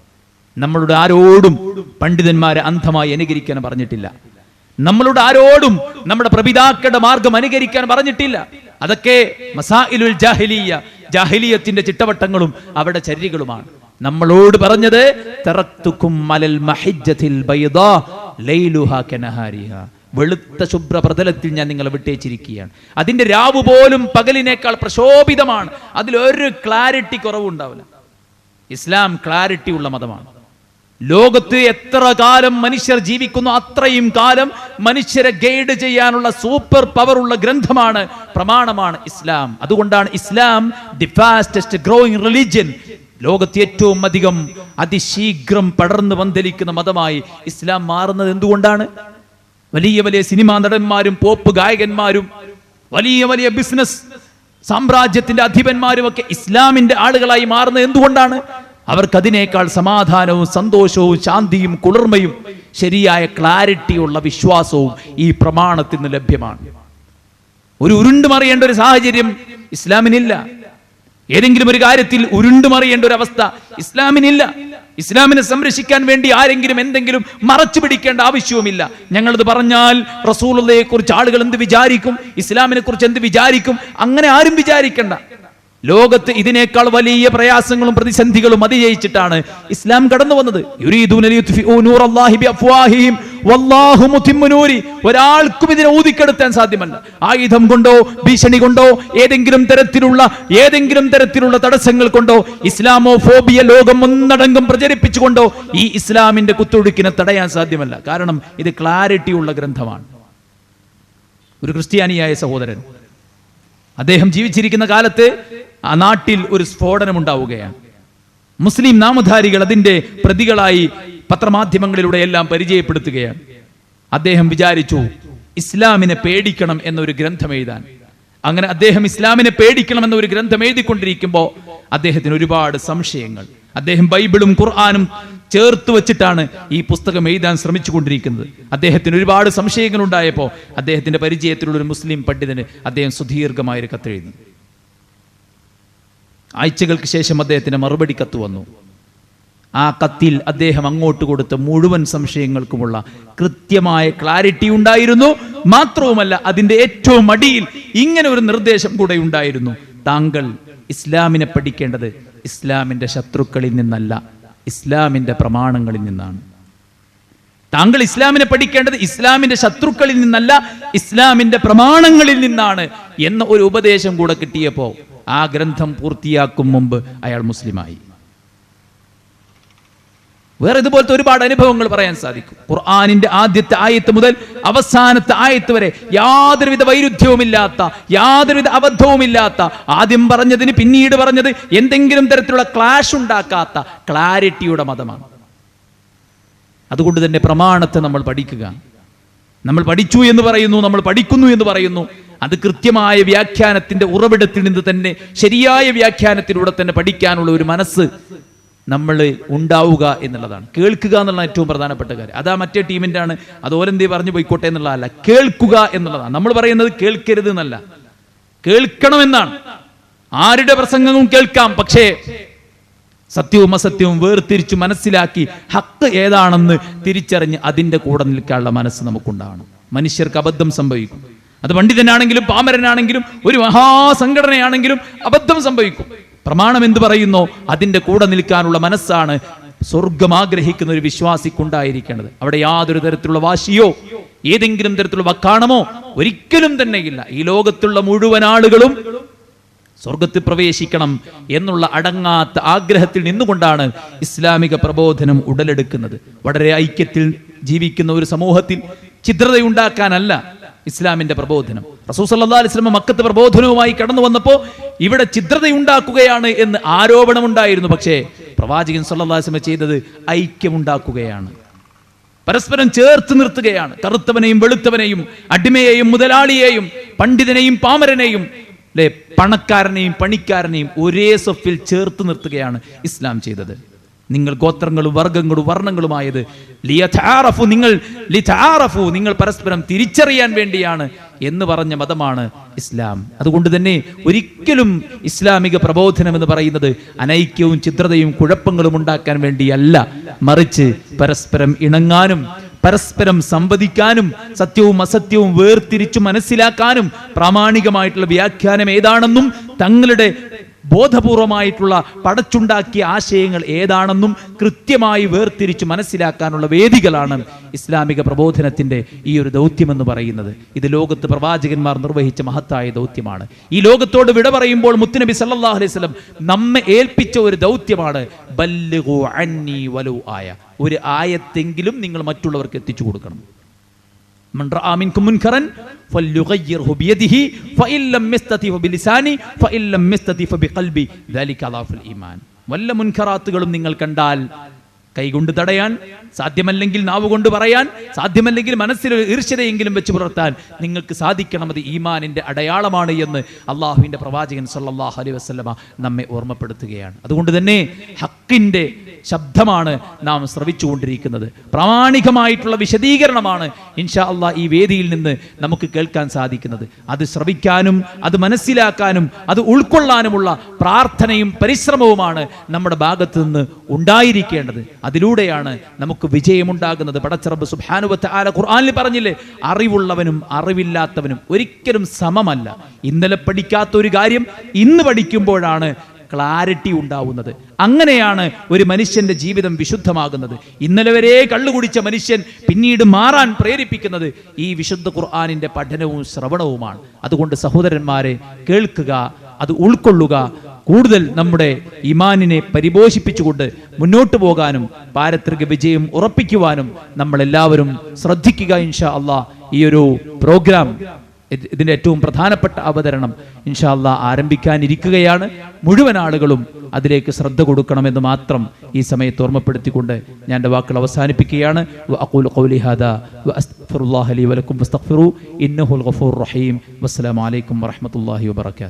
നമ്മളുടെ ആരോടും പണ്ഡിതന്മാരെ അന്ധമായി അനുകരിക്കാൻ പറഞ്ഞിട്ടില്ല. നമ്മളുടെ ആരോടും നമ്മുടെ പ്രപിതാക്കളുടെ മാർഗം അനുകരിക്കാൻ പറഞ്ഞിട്ടില്ല. അതൊക്കെ മസായിലുൽ ജാഹിലിയ്യ, ജാഹിലിയത്തിന്റെ ചിട്ടവട്ടങ്ങളും അവരുടെ ചര്യകളുമാണ്. നമ്മളോട് പറഞ്ഞത് തറക്തുക്കും അലൽ മഹിജ്ജത്തിൽ ബൈദാ ലൈലുഹാ കനഹാരിഹാ, വെളുത്ത ശുഭ്ര പ്രതലത്തിൽ ഞാൻ നിങ്ങളെ വിട്ടേച്ചിരിക്കുകയാണ്. അതിന്റെ രാവ് പോലും പകലിനേക്കാൾ പ്രശോഭിതമാണ്. അതിലൊരു ക്ലാരിറ്റി കുറവുണ്ടാവില്ല. ഇസ്ലാം ക്ലാരിറ്റി ഉള്ള മതമാണ്. ലോകത്ത് എത്ര കാലം മനുഷ്യർ ജീവിക്കുന്നു അത്രയും കാലം മനുഷ്യരെ ഗൈഡ് ചെയ്യാനുള്ള സൂപ്പർ പവർ ഉള്ള ഗ്രന്ഥമാണ്, പ്രമാണമാണ് ഇസ്ലാം. അതുകൊണ്ടാണ് ഇസ്ലാം ദി ഫാസ്റ്റസ്റ്റ് ഗ്രോയിങ് റിലിജിയൻ, ലോകത്ത് ഏറ്റവും അധികം അതിശീഘ്രം പടർന്നു പന്തലിക്കുന്ന മതമായി ഇസ്ലാം മാറുന്നത്. എന്തുകൊണ്ടാണ്? വലിയ വലിയ സിനിമാ നടന്മാരും പോപ്പ് ഗായകന്മാരും വലിയ വലിയ ബിസിനസ് സാമ്രാജ്യത്തിന്റെ അധിപന്മാരും ഒക്കെ ഇസ്ലാമിന്റെ ആളുകളായി മാറുന്നത് എന്തുകൊണ്ടാണ്? അവർക്കതിനേക്കാൾ സമാധാനവും സന്തോഷവും ശാന്തിയും കുളിർമയും ശരിയായ ക്ലാരിറ്റിയുള്ള വിശ്വാസവും ഈ പ്രമാണത്തിൽ നിന്ന് ലഭ്യമാണ്. ഒരു ഉരുണ്ടുമറിയേണ്ട ഒരു സാഹചര്യം ഇസ്ലാമിനില്ല. ഏതെങ്കിലും ഒരു കാര്യത്തിൽ ഉരുണ്ടുമറിയേണ്ട ഒരു അവസ്ഥ ഇസ്ലാമിനില്ല. ഇസ്ലാമിനെ സംരക്ഷിക്കാൻ വേണ്ടി ആരെങ്കിലും എന്തെങ്കിലും മറച്ചു പിടിക്കേണ്ട ആവശ്യവുമില്ല. ഞങ്ങളത് പറഞ്ഞാൽ റസൂലുള്ളാഹിയെ കുറിച്ച് ആളുകൾ എന്ത് വിചാരിക്കും, ഇസ്ലാമിനെ കുറിച്ച് എന്ത് വിചാരിക്കും, അങ്ങനെ ആരും വിചാരിക്കണ്ട. ലോകത്ത് ഇതിനേക്കാൾ വലിയ പ്രയാസങ്ങളും പ്രതിസന്ധികളും അതിജയിച്ചിട്ടാണ് ഇസ്ലാം കടന്നു വന്നത്. ഒരാൾക്കും ഇതിനെ ഊതിക്കെടുത്താൻ സാധ്യമല്ല. ആയുധം കൊണ്ടോ ഭീഷണി കൊണ്ടോ ഏതെങ്കിലും തരത്തിലുള്ള തടസ്സങ്ങൾ കൊണ്ടോ ഇസ്ലാമോ ഫോബിയ ലോകം ഒന്നടങ്കം പ്രചരിപ്പിച്ചുകൊണ്ടോ ഈ ഇസ്ലാമിന്റെ കുത്തൊഴുക്കിനെ തടയാൻ സാധ്യമല്ല. കാരണം ഇത് ക്ലാരിറ്റിയുള്ള ഗ്രന്ഥമാണ്. ഒരു ക്രിസ്ത്യാനിയായ സഹോദരൻ, അദ്ദേഹം ജീവിച്ചിരിക്കുന്ന കാലത്ത് ആ നാട്ടിൽ ഒരു സ്ഫോടനം ഉണ്ടാവുകയാണ്. മുസ്ലിം നാമധാരികൾ അതിന്റെ പ്രതികളായി പത്രമാധ്യമങ്ങളിലൂടെ എല്ലാം പരിചയപ്പെടുത്തുകയാണ്. അദ്ദേഹം വിചാരിച്ചു ഇസ്ലാമിനെ പേടിക്കണം എന്നൊരു ഗ്രന്ഥം എഴുതാൻ. അങ്ങനെ അദ്ദേഹം ഇസ്ലാമിനെ പേടിക്കണം എന്നൊരു ഗ്രന്ഥം എഴുതിക്കൊണ്ടിരിക്കുമ്പോൾ അദ്ദേഹത്തിന് ഒരുപാട് സംശയങ്ങൾ. അദ്ദേഹം ബൈബിളും ഖുർആനും ചേർത്ത് വെച്ചിട്ടാണ് ഈ പുസ്തകം എഴുതാൻ ശ്രമിച്ചുകൊണ്ടിരിക്കുന്നത്. അദ്ദേഹത്തിന് ഒരുപാട് സംശയങ്ങൾ ഉണ്ടായപ്പോൾ അദ്ദേഹത്തിന്റെ പരിചയത്തിലുള്ള ഒരു മുസ്ലിം പണ്ഡിതന് അദ്ദേഹം സുദീർഘമായൊരു കത്തെഴുതി. ആഴ്ചകൾക്ക് ശേഷം അദ്ദേഹത്തിന് മറുപടി കത്ത് വന്നു. ആ കത്തിൽ അദ്ദേഹം അങ്ങോട്ട് കൊടുത്ത മുഴുവൻ സംശയങ്ങൾക്കുമുള്ള കൃത്യമായ ക്ലാരിറ്റി ഉണ്ടായിരുന്നു. മാത്രവുമല്ല, അതിന്റെ ഏറ്റവും അടിയിൽ ഇങ്ങനെ ഒരു നിർദ്ദേശം കൂടെ ഉണ്ടായിരുന്നു: താങ്കൾ ഇസ്ലാമിനെ പഠിക്കേണ്ടത് ഇസ്ലാമിന്റെ ശത്രുക്കളിൽ നിന്നല്ല, ഇസ്ലാമിന്റെ പ്രമാണങ്ങളിൽ നിന്നാണ്. താങ്കൾ ഇസ്ലാമിനെ പഠിക്കേണ്ടത് ഇസ്ലാമിന്റെ ശത്രുക്കളിൽ നിന്നല്ല, ഇസ്ലാമിന്റെ പ്രമാണങ്ങളിൽ നിന്നാണ് എന്ന ഒരു ഉപദേശം കൂടെ കിട്ടിയപ്പോ ആ ഗ്രന്ഥം പൂർത്തിയാക്കും മുമ്പ് അയാൾ മുസ്ലിമായി. വേറെ ഇതുപോലത്തെ ഒരുപാട് അനുഭവങ്ങൾ പറയാൻ സാധിക്കും. ഖുർആനിന്റെ ആദ്യത്തെ ആയത്ത് മുതൽ അവസാനത്തെ ആയത്ത് വരെ യാതൊരുവിധ വൈരുദ്ധ്യവുമില്ലാത്ത, യാതൊരുവിധ അബദ്ധവുമില്ലാത്ത, ആദ്യം പറഞ്ഞതിന് പിന്നീട് പറഞ്ഞത് എന്തെങ്കിലും തരത്തിലുള്ള ക്ലാഷ് ഉണ്ടാക്കാത്ത ക്ലാരിറ്റിയുടെ മതമാണ്. അതുകൊണ്ട് തന്നെ പ്രമാണത്തെ നമ്മൾ പഠിക്കുക. നമ്മൾ പഠിച്ചു എന്ന് പറയുന്നു, നമ്മൾ പഠിക്കുന്നു എന്ന് പറയുന്നു. അത് കൃത്യമായ വ്യാഖ്യാനത്തിന്റെ ഉറവിടത്തിൽ നിന്ന് തന്നെ, ശരിയായ വ്യാഖ്യാനത്തിലൂടെ തന്നെ പഠിക്കാനുള്ള ഒരു മനസ്സ് നമ്മൾ ഉണ്ടാവുക എന്നുള്ളതാണ്. കേൾക്കുക എന്നുള്ള ഏറ്റവും പ്രധാനപ്പെട്ട കാര്യം. അതാ മറ്റേ ടീമിന്റെ ആണ്, അത് ഓരെന്തേ പറഞ്ഞു പോയിക്കോട്ടെ എന്നുള്ളതല്ല, കേൾക്കുക എന്നുള്ളതാണ്. നമ്മൾ പറയുന്നത് കേൾക്കരുത് എന്നല്ല, കേൾക്കണമെന്നാണ്. ആരുടെ പ്രസംഗവും കേൾക്കാം, പക്ഷേ സത്യവും അസത്യവും വേർതിരിച്ചു മനസ്സിലാക്കി ഹക്ക് ഏതാണെന്ന് തിരിച്ചറിഞ്ഞ് അതിന്റെ കൂടെ നിൽക്കാനുള്ള മനസ്സ് നമുക്കുണ്ടാവണം. മനുഷ്യർക്ക് അബദ്ധം സംഭവിക്കും. അത് പണ്ഡിതനാണെങ്കിലും പാമരനാണെങ്കിലും ഒരു മഹാസംഘടനയാണെങ്കിലും അബദ്ധം സംഭവിക്കും. പ്രമാണം എന്ത് പറയുന്നോ അതിന്റെ കൂടെ നിൽക്കാനുള്ള മനസ്സാണ് സ്വർഗം ആഗ്രഹിക്കുന്ന ഒരു വിശ്വാസിക്കുണ്ടായിരിക്കേണ്ടത്. അവിടെ യാതൊരു തരത്തിലുള്ള വാശിയോ ഏതെങ്കിലും തരത്തിലുള്ള വക്കാണമോ ഒരിക്കലും തന്നെയില്ല. ഈ ലോകത്തുള്ള മുഴുവൻ ആളുകളും സ്വർഗത്തിൽ പ്രവേശിക്കണം എന്നുള്ള അടങ്ങാത്ത ആഗ്രഹത്തിൽ നിന്നുകൊണ്ടാണ് ഇസ്ലാമിക പ്രബോധനം ഉടലെടുക്കുന്നത്. വളരെ ഐക്യത്തിൽ ജീവിക്കുന്ന ഒരു സമൂഹത്തിൽ ഛിദ്രതയുണ്ടാക്കാനല്ല ഇസ്ലാമിന്റെ പ്രബോധനം. റസൂൽ സല്ലല്ലാഹു അലൈഹി വസല്ലം മക്കത്തെ പ്രബോധനവുമായി കടന്നു വന്നപ്പോൾ ഇവിടെ ഛിദ്രതയുണ്ടാക്കുകയാണ് എന്ന് ആരോപണമുണ്ടായിരുന്നു. പക്ഷേ പ്രവാചകൻ സല്ലല്ലാഹു അലൈഹി വസല്ലം ചെയ്തത് ഐക്യമുണ്ടാക്കുകയാണ്, പരസ്പരം ചേർത്ത് നിർത്തുകയാണ്. കറുത്തവനെയും വെളുത്തവനെയും, അടിമയെയും മുതലാളിയെയും, പണ്ഡിതനെയും പാമരനെയും, പണക്കാരനെയും പണിക്കാരനെയും ഒരേ സൊഫിൽ ചേർത്ത് നിർത്തുകയാണ് ഇസ്ലാം ചെയ്തത്. നിങ്ങൾ ഗോത്രങ്ങളും വർഗങ്ങളും വർണ്ണങ്ങളുമായത് നിങ്ങൾ പരസ്പരം തിരിച്ചറിയാൻ വേണ്ടിയാണ് എന്ന് പറഞ്ഞ മതമാണ് ഇസ്ലാം. അതുകൊണ്ട് തന്നെ ഒരിക്കലും ഇസ്ലാമിക പ്രബോധനം എന്ന് പറയുന്നത് അനൈക്യവും ഛിദ്രതയും കുഴപ്പങ്ങളും ഉണ്ടാക്കാൻ വേണ്ടിയല്ല, മറിച്ച് പരസ്പരം ഇണങ്ങാനും പരസ്പരം സംവദിക്കാനും സത്യവും അസത്യവും വേർതിരിച്ചു മനസ്സിലാക്കാനും പ്രാമാണികമായിട്ടുള്ള വ്യാഖ്യാനം ഏതാണെന്നും തങ്ങളുടെ ബോധപൂർവമായിട്ടുള്ള പടച്ചുണ്ടാക്കിയ ആശയങ്ങൾ ഏതാണെന്നും കൃത്യമായി വേർതിരിച്ചു മനസ്സിലാക്കാനുള്ള വേദികളാണ് ഇസ്ലാമിക പ്രബോധനത്തിന്റെ ഈ ഒരു ദൗത്യമെന്ന് പറയുന്നത്. ഇത് ലോകത്ത് പ്രവാചകന്മാർ നിർവഹിച്ച മഹത്തായ ദൗത്യമാണ്. ഈ ലോകത്തോട് വിട പറയുമ്പോൾ മുത്തുനബി സല്ലല്ലാഹു അലൈഹി വസല്ലം നമ്മെ ഏൽപ്പിച്ച ഒരു ദൗത്യമാണ് ബല്ലിഗു അന്നി വലൗ ആയ. ഒരു ആയത്തെങ്കിലും നിങ്ങൾ മറ്റുള്ളവർക്ക് എത്തിച്ചു കൊടുക്കണം. മൻ റഅ മിൻകും മുൻകറൻ ഫല്യുഗയ്യിർഹു ബിയദിഹി ഫഇൻ ലം യസ്തതി ബിലിസാനി ഫഇൻ ലം യസ്തതി ബിഖൽബി ദാലിക അളാഫുൽ ഈമാൻ. വല്ല മുൻകറാത്തുകളും നിങ്ങൾ കണ്ടാൽ കൈകൊണ്ട് തടയാൻ, സാധ്യമല്ലെങ്കിൽ നാവ് കൊണ്ട് പറയാൻ, സാധ്യമല്ലെങ്കിൽ മനസ്സിൽ ഈർഷ്യതയെങ്കിലും വെച്ച് പുലർത്താൻ നിങ്ങൾക്ക് സാധിക്കണം. അത് ഈമാനിന്റെ അടയാളമാണ് എന്ന് അള്ളാഹുവിന്റെ പ്രവാചകൻ സല്ലല്ലാഹു അലൈഹി വസല്ലമ നമ്മെ ഓർമ്മപ്പെടുത്തുകയാണ്. അതുകൊണ്ട് തന്നെ ഹക്കിന്റെ ശബ്ദമാണ് നാം ശ്രവിച്ചുകൊണ്ടിരിക്കുന്നത്. പ്രാമാണികമായിട്ടുള്ള വിശദീകരണമാണ് ഇൻഷാ അള്ളാഹ് ഈ വേദിയിൽ നിന്ന് നമുക്ക് കേൾക്കാൻ സാധിക്കുന്നത്. അത് ശ്രവിക്കാനും അത് മനസ്സിലാക്കാനും അത് ഉൾക്കൊള്ളാനുമുള്ള പ്രാർത്ഥനയും പരിശ്രമവുമാണ് നമ്മുടെ ഭാഗത്ത് നിന്ന് ഉണ്ടായിരിക്കേണ്ടത്. അതിലൂടെയാണ് നമുക്ക് വിജയമുണ്ടാകുന്നത്. പടച്ച റബ്ബ് സുബ്ഹാനഹു വ തആല ഖുർആനിൽ പറഞ്ഞില്ലേ, അറിവുള്ളവനും അറിവില്ലാത്തവനും ഒരിക്കലും സമമല്ല. ഇന്നലെ പഠിക്കാത്ത ഒരു കാര്യം ഇന്ന് പഠിക്കുമ്പോഴാണ് ക്ലാരിറ്റി ഉണ്ടാവുന്നത്. അങ്ങനെയാണ് ഒരു മനുഷ്യന്റെ ജീവിതം വിശുദ്ധമാകുന്നത്. ഇന്നലെ വരെ കള്ളുകുടിച്ച മനുഷ്യൻ പിന്നീട് മാറാൻ പ്രേരിപ്പിക്കുന്നത് ഈ വിശുദ്ധ ഖുർആനിന്റെ പഠനവും ശ്രവണവുമാണ്. അതുകൊണ്ട് സഹോദരന്മാരെ, കേൾക്കുക, അത് ഉൾക്കൊള്ളുക, കൂടുതൽ നമ്മുടെ ഈമാനിനെ പരിപോഷിപ്പിച്ചുകൊണ്ട് മുന്നോട്ട് പോകാനും പാരത്രിക വിജയം ഉറപ്പിക്കുവാനും നമ്മളെല്ലാവരും ശ്രദ്ധിക്കുക. ഇൻഷാ അള്ളാഹ് ഈ ഒരു പ്രോഗ്രാം, ഇതിന്റെ ഏറ്റവും പ്രധാനപ്പെട്ട അവതരണം ഇൻഷാ അള്ളാഹ് ആരംഭിക്കാനിരിക്കുകയാണ്. മുഴുവൻ ആളുകളും അതിലേക്ക് ശ്രദ്ധ കൊടുക്കണമെന്ന് മാത്രം ഈ സമയത്ത് ഓർമ്മപ്പെടുത്തിക്കൊണ്ട് ഞാൻ എൻ്റെ വാക്കുകൾ അവസാനിപ്പിക്കുകയാണ്. വഅഖൂലു ഖൗലി ഹാദാ വഅസ്തഗ്ഫിറുല്ലാഹ ലീ വലക്കും ഫസ്തഗ്ഫിറൂ ഇന്നഹുൽ ഗഫൂറുർ റഹീം. വസ്സലാമു അലൈക്കും വറഹ്മത്തുള്ളാഹി വബറകാതുഹു.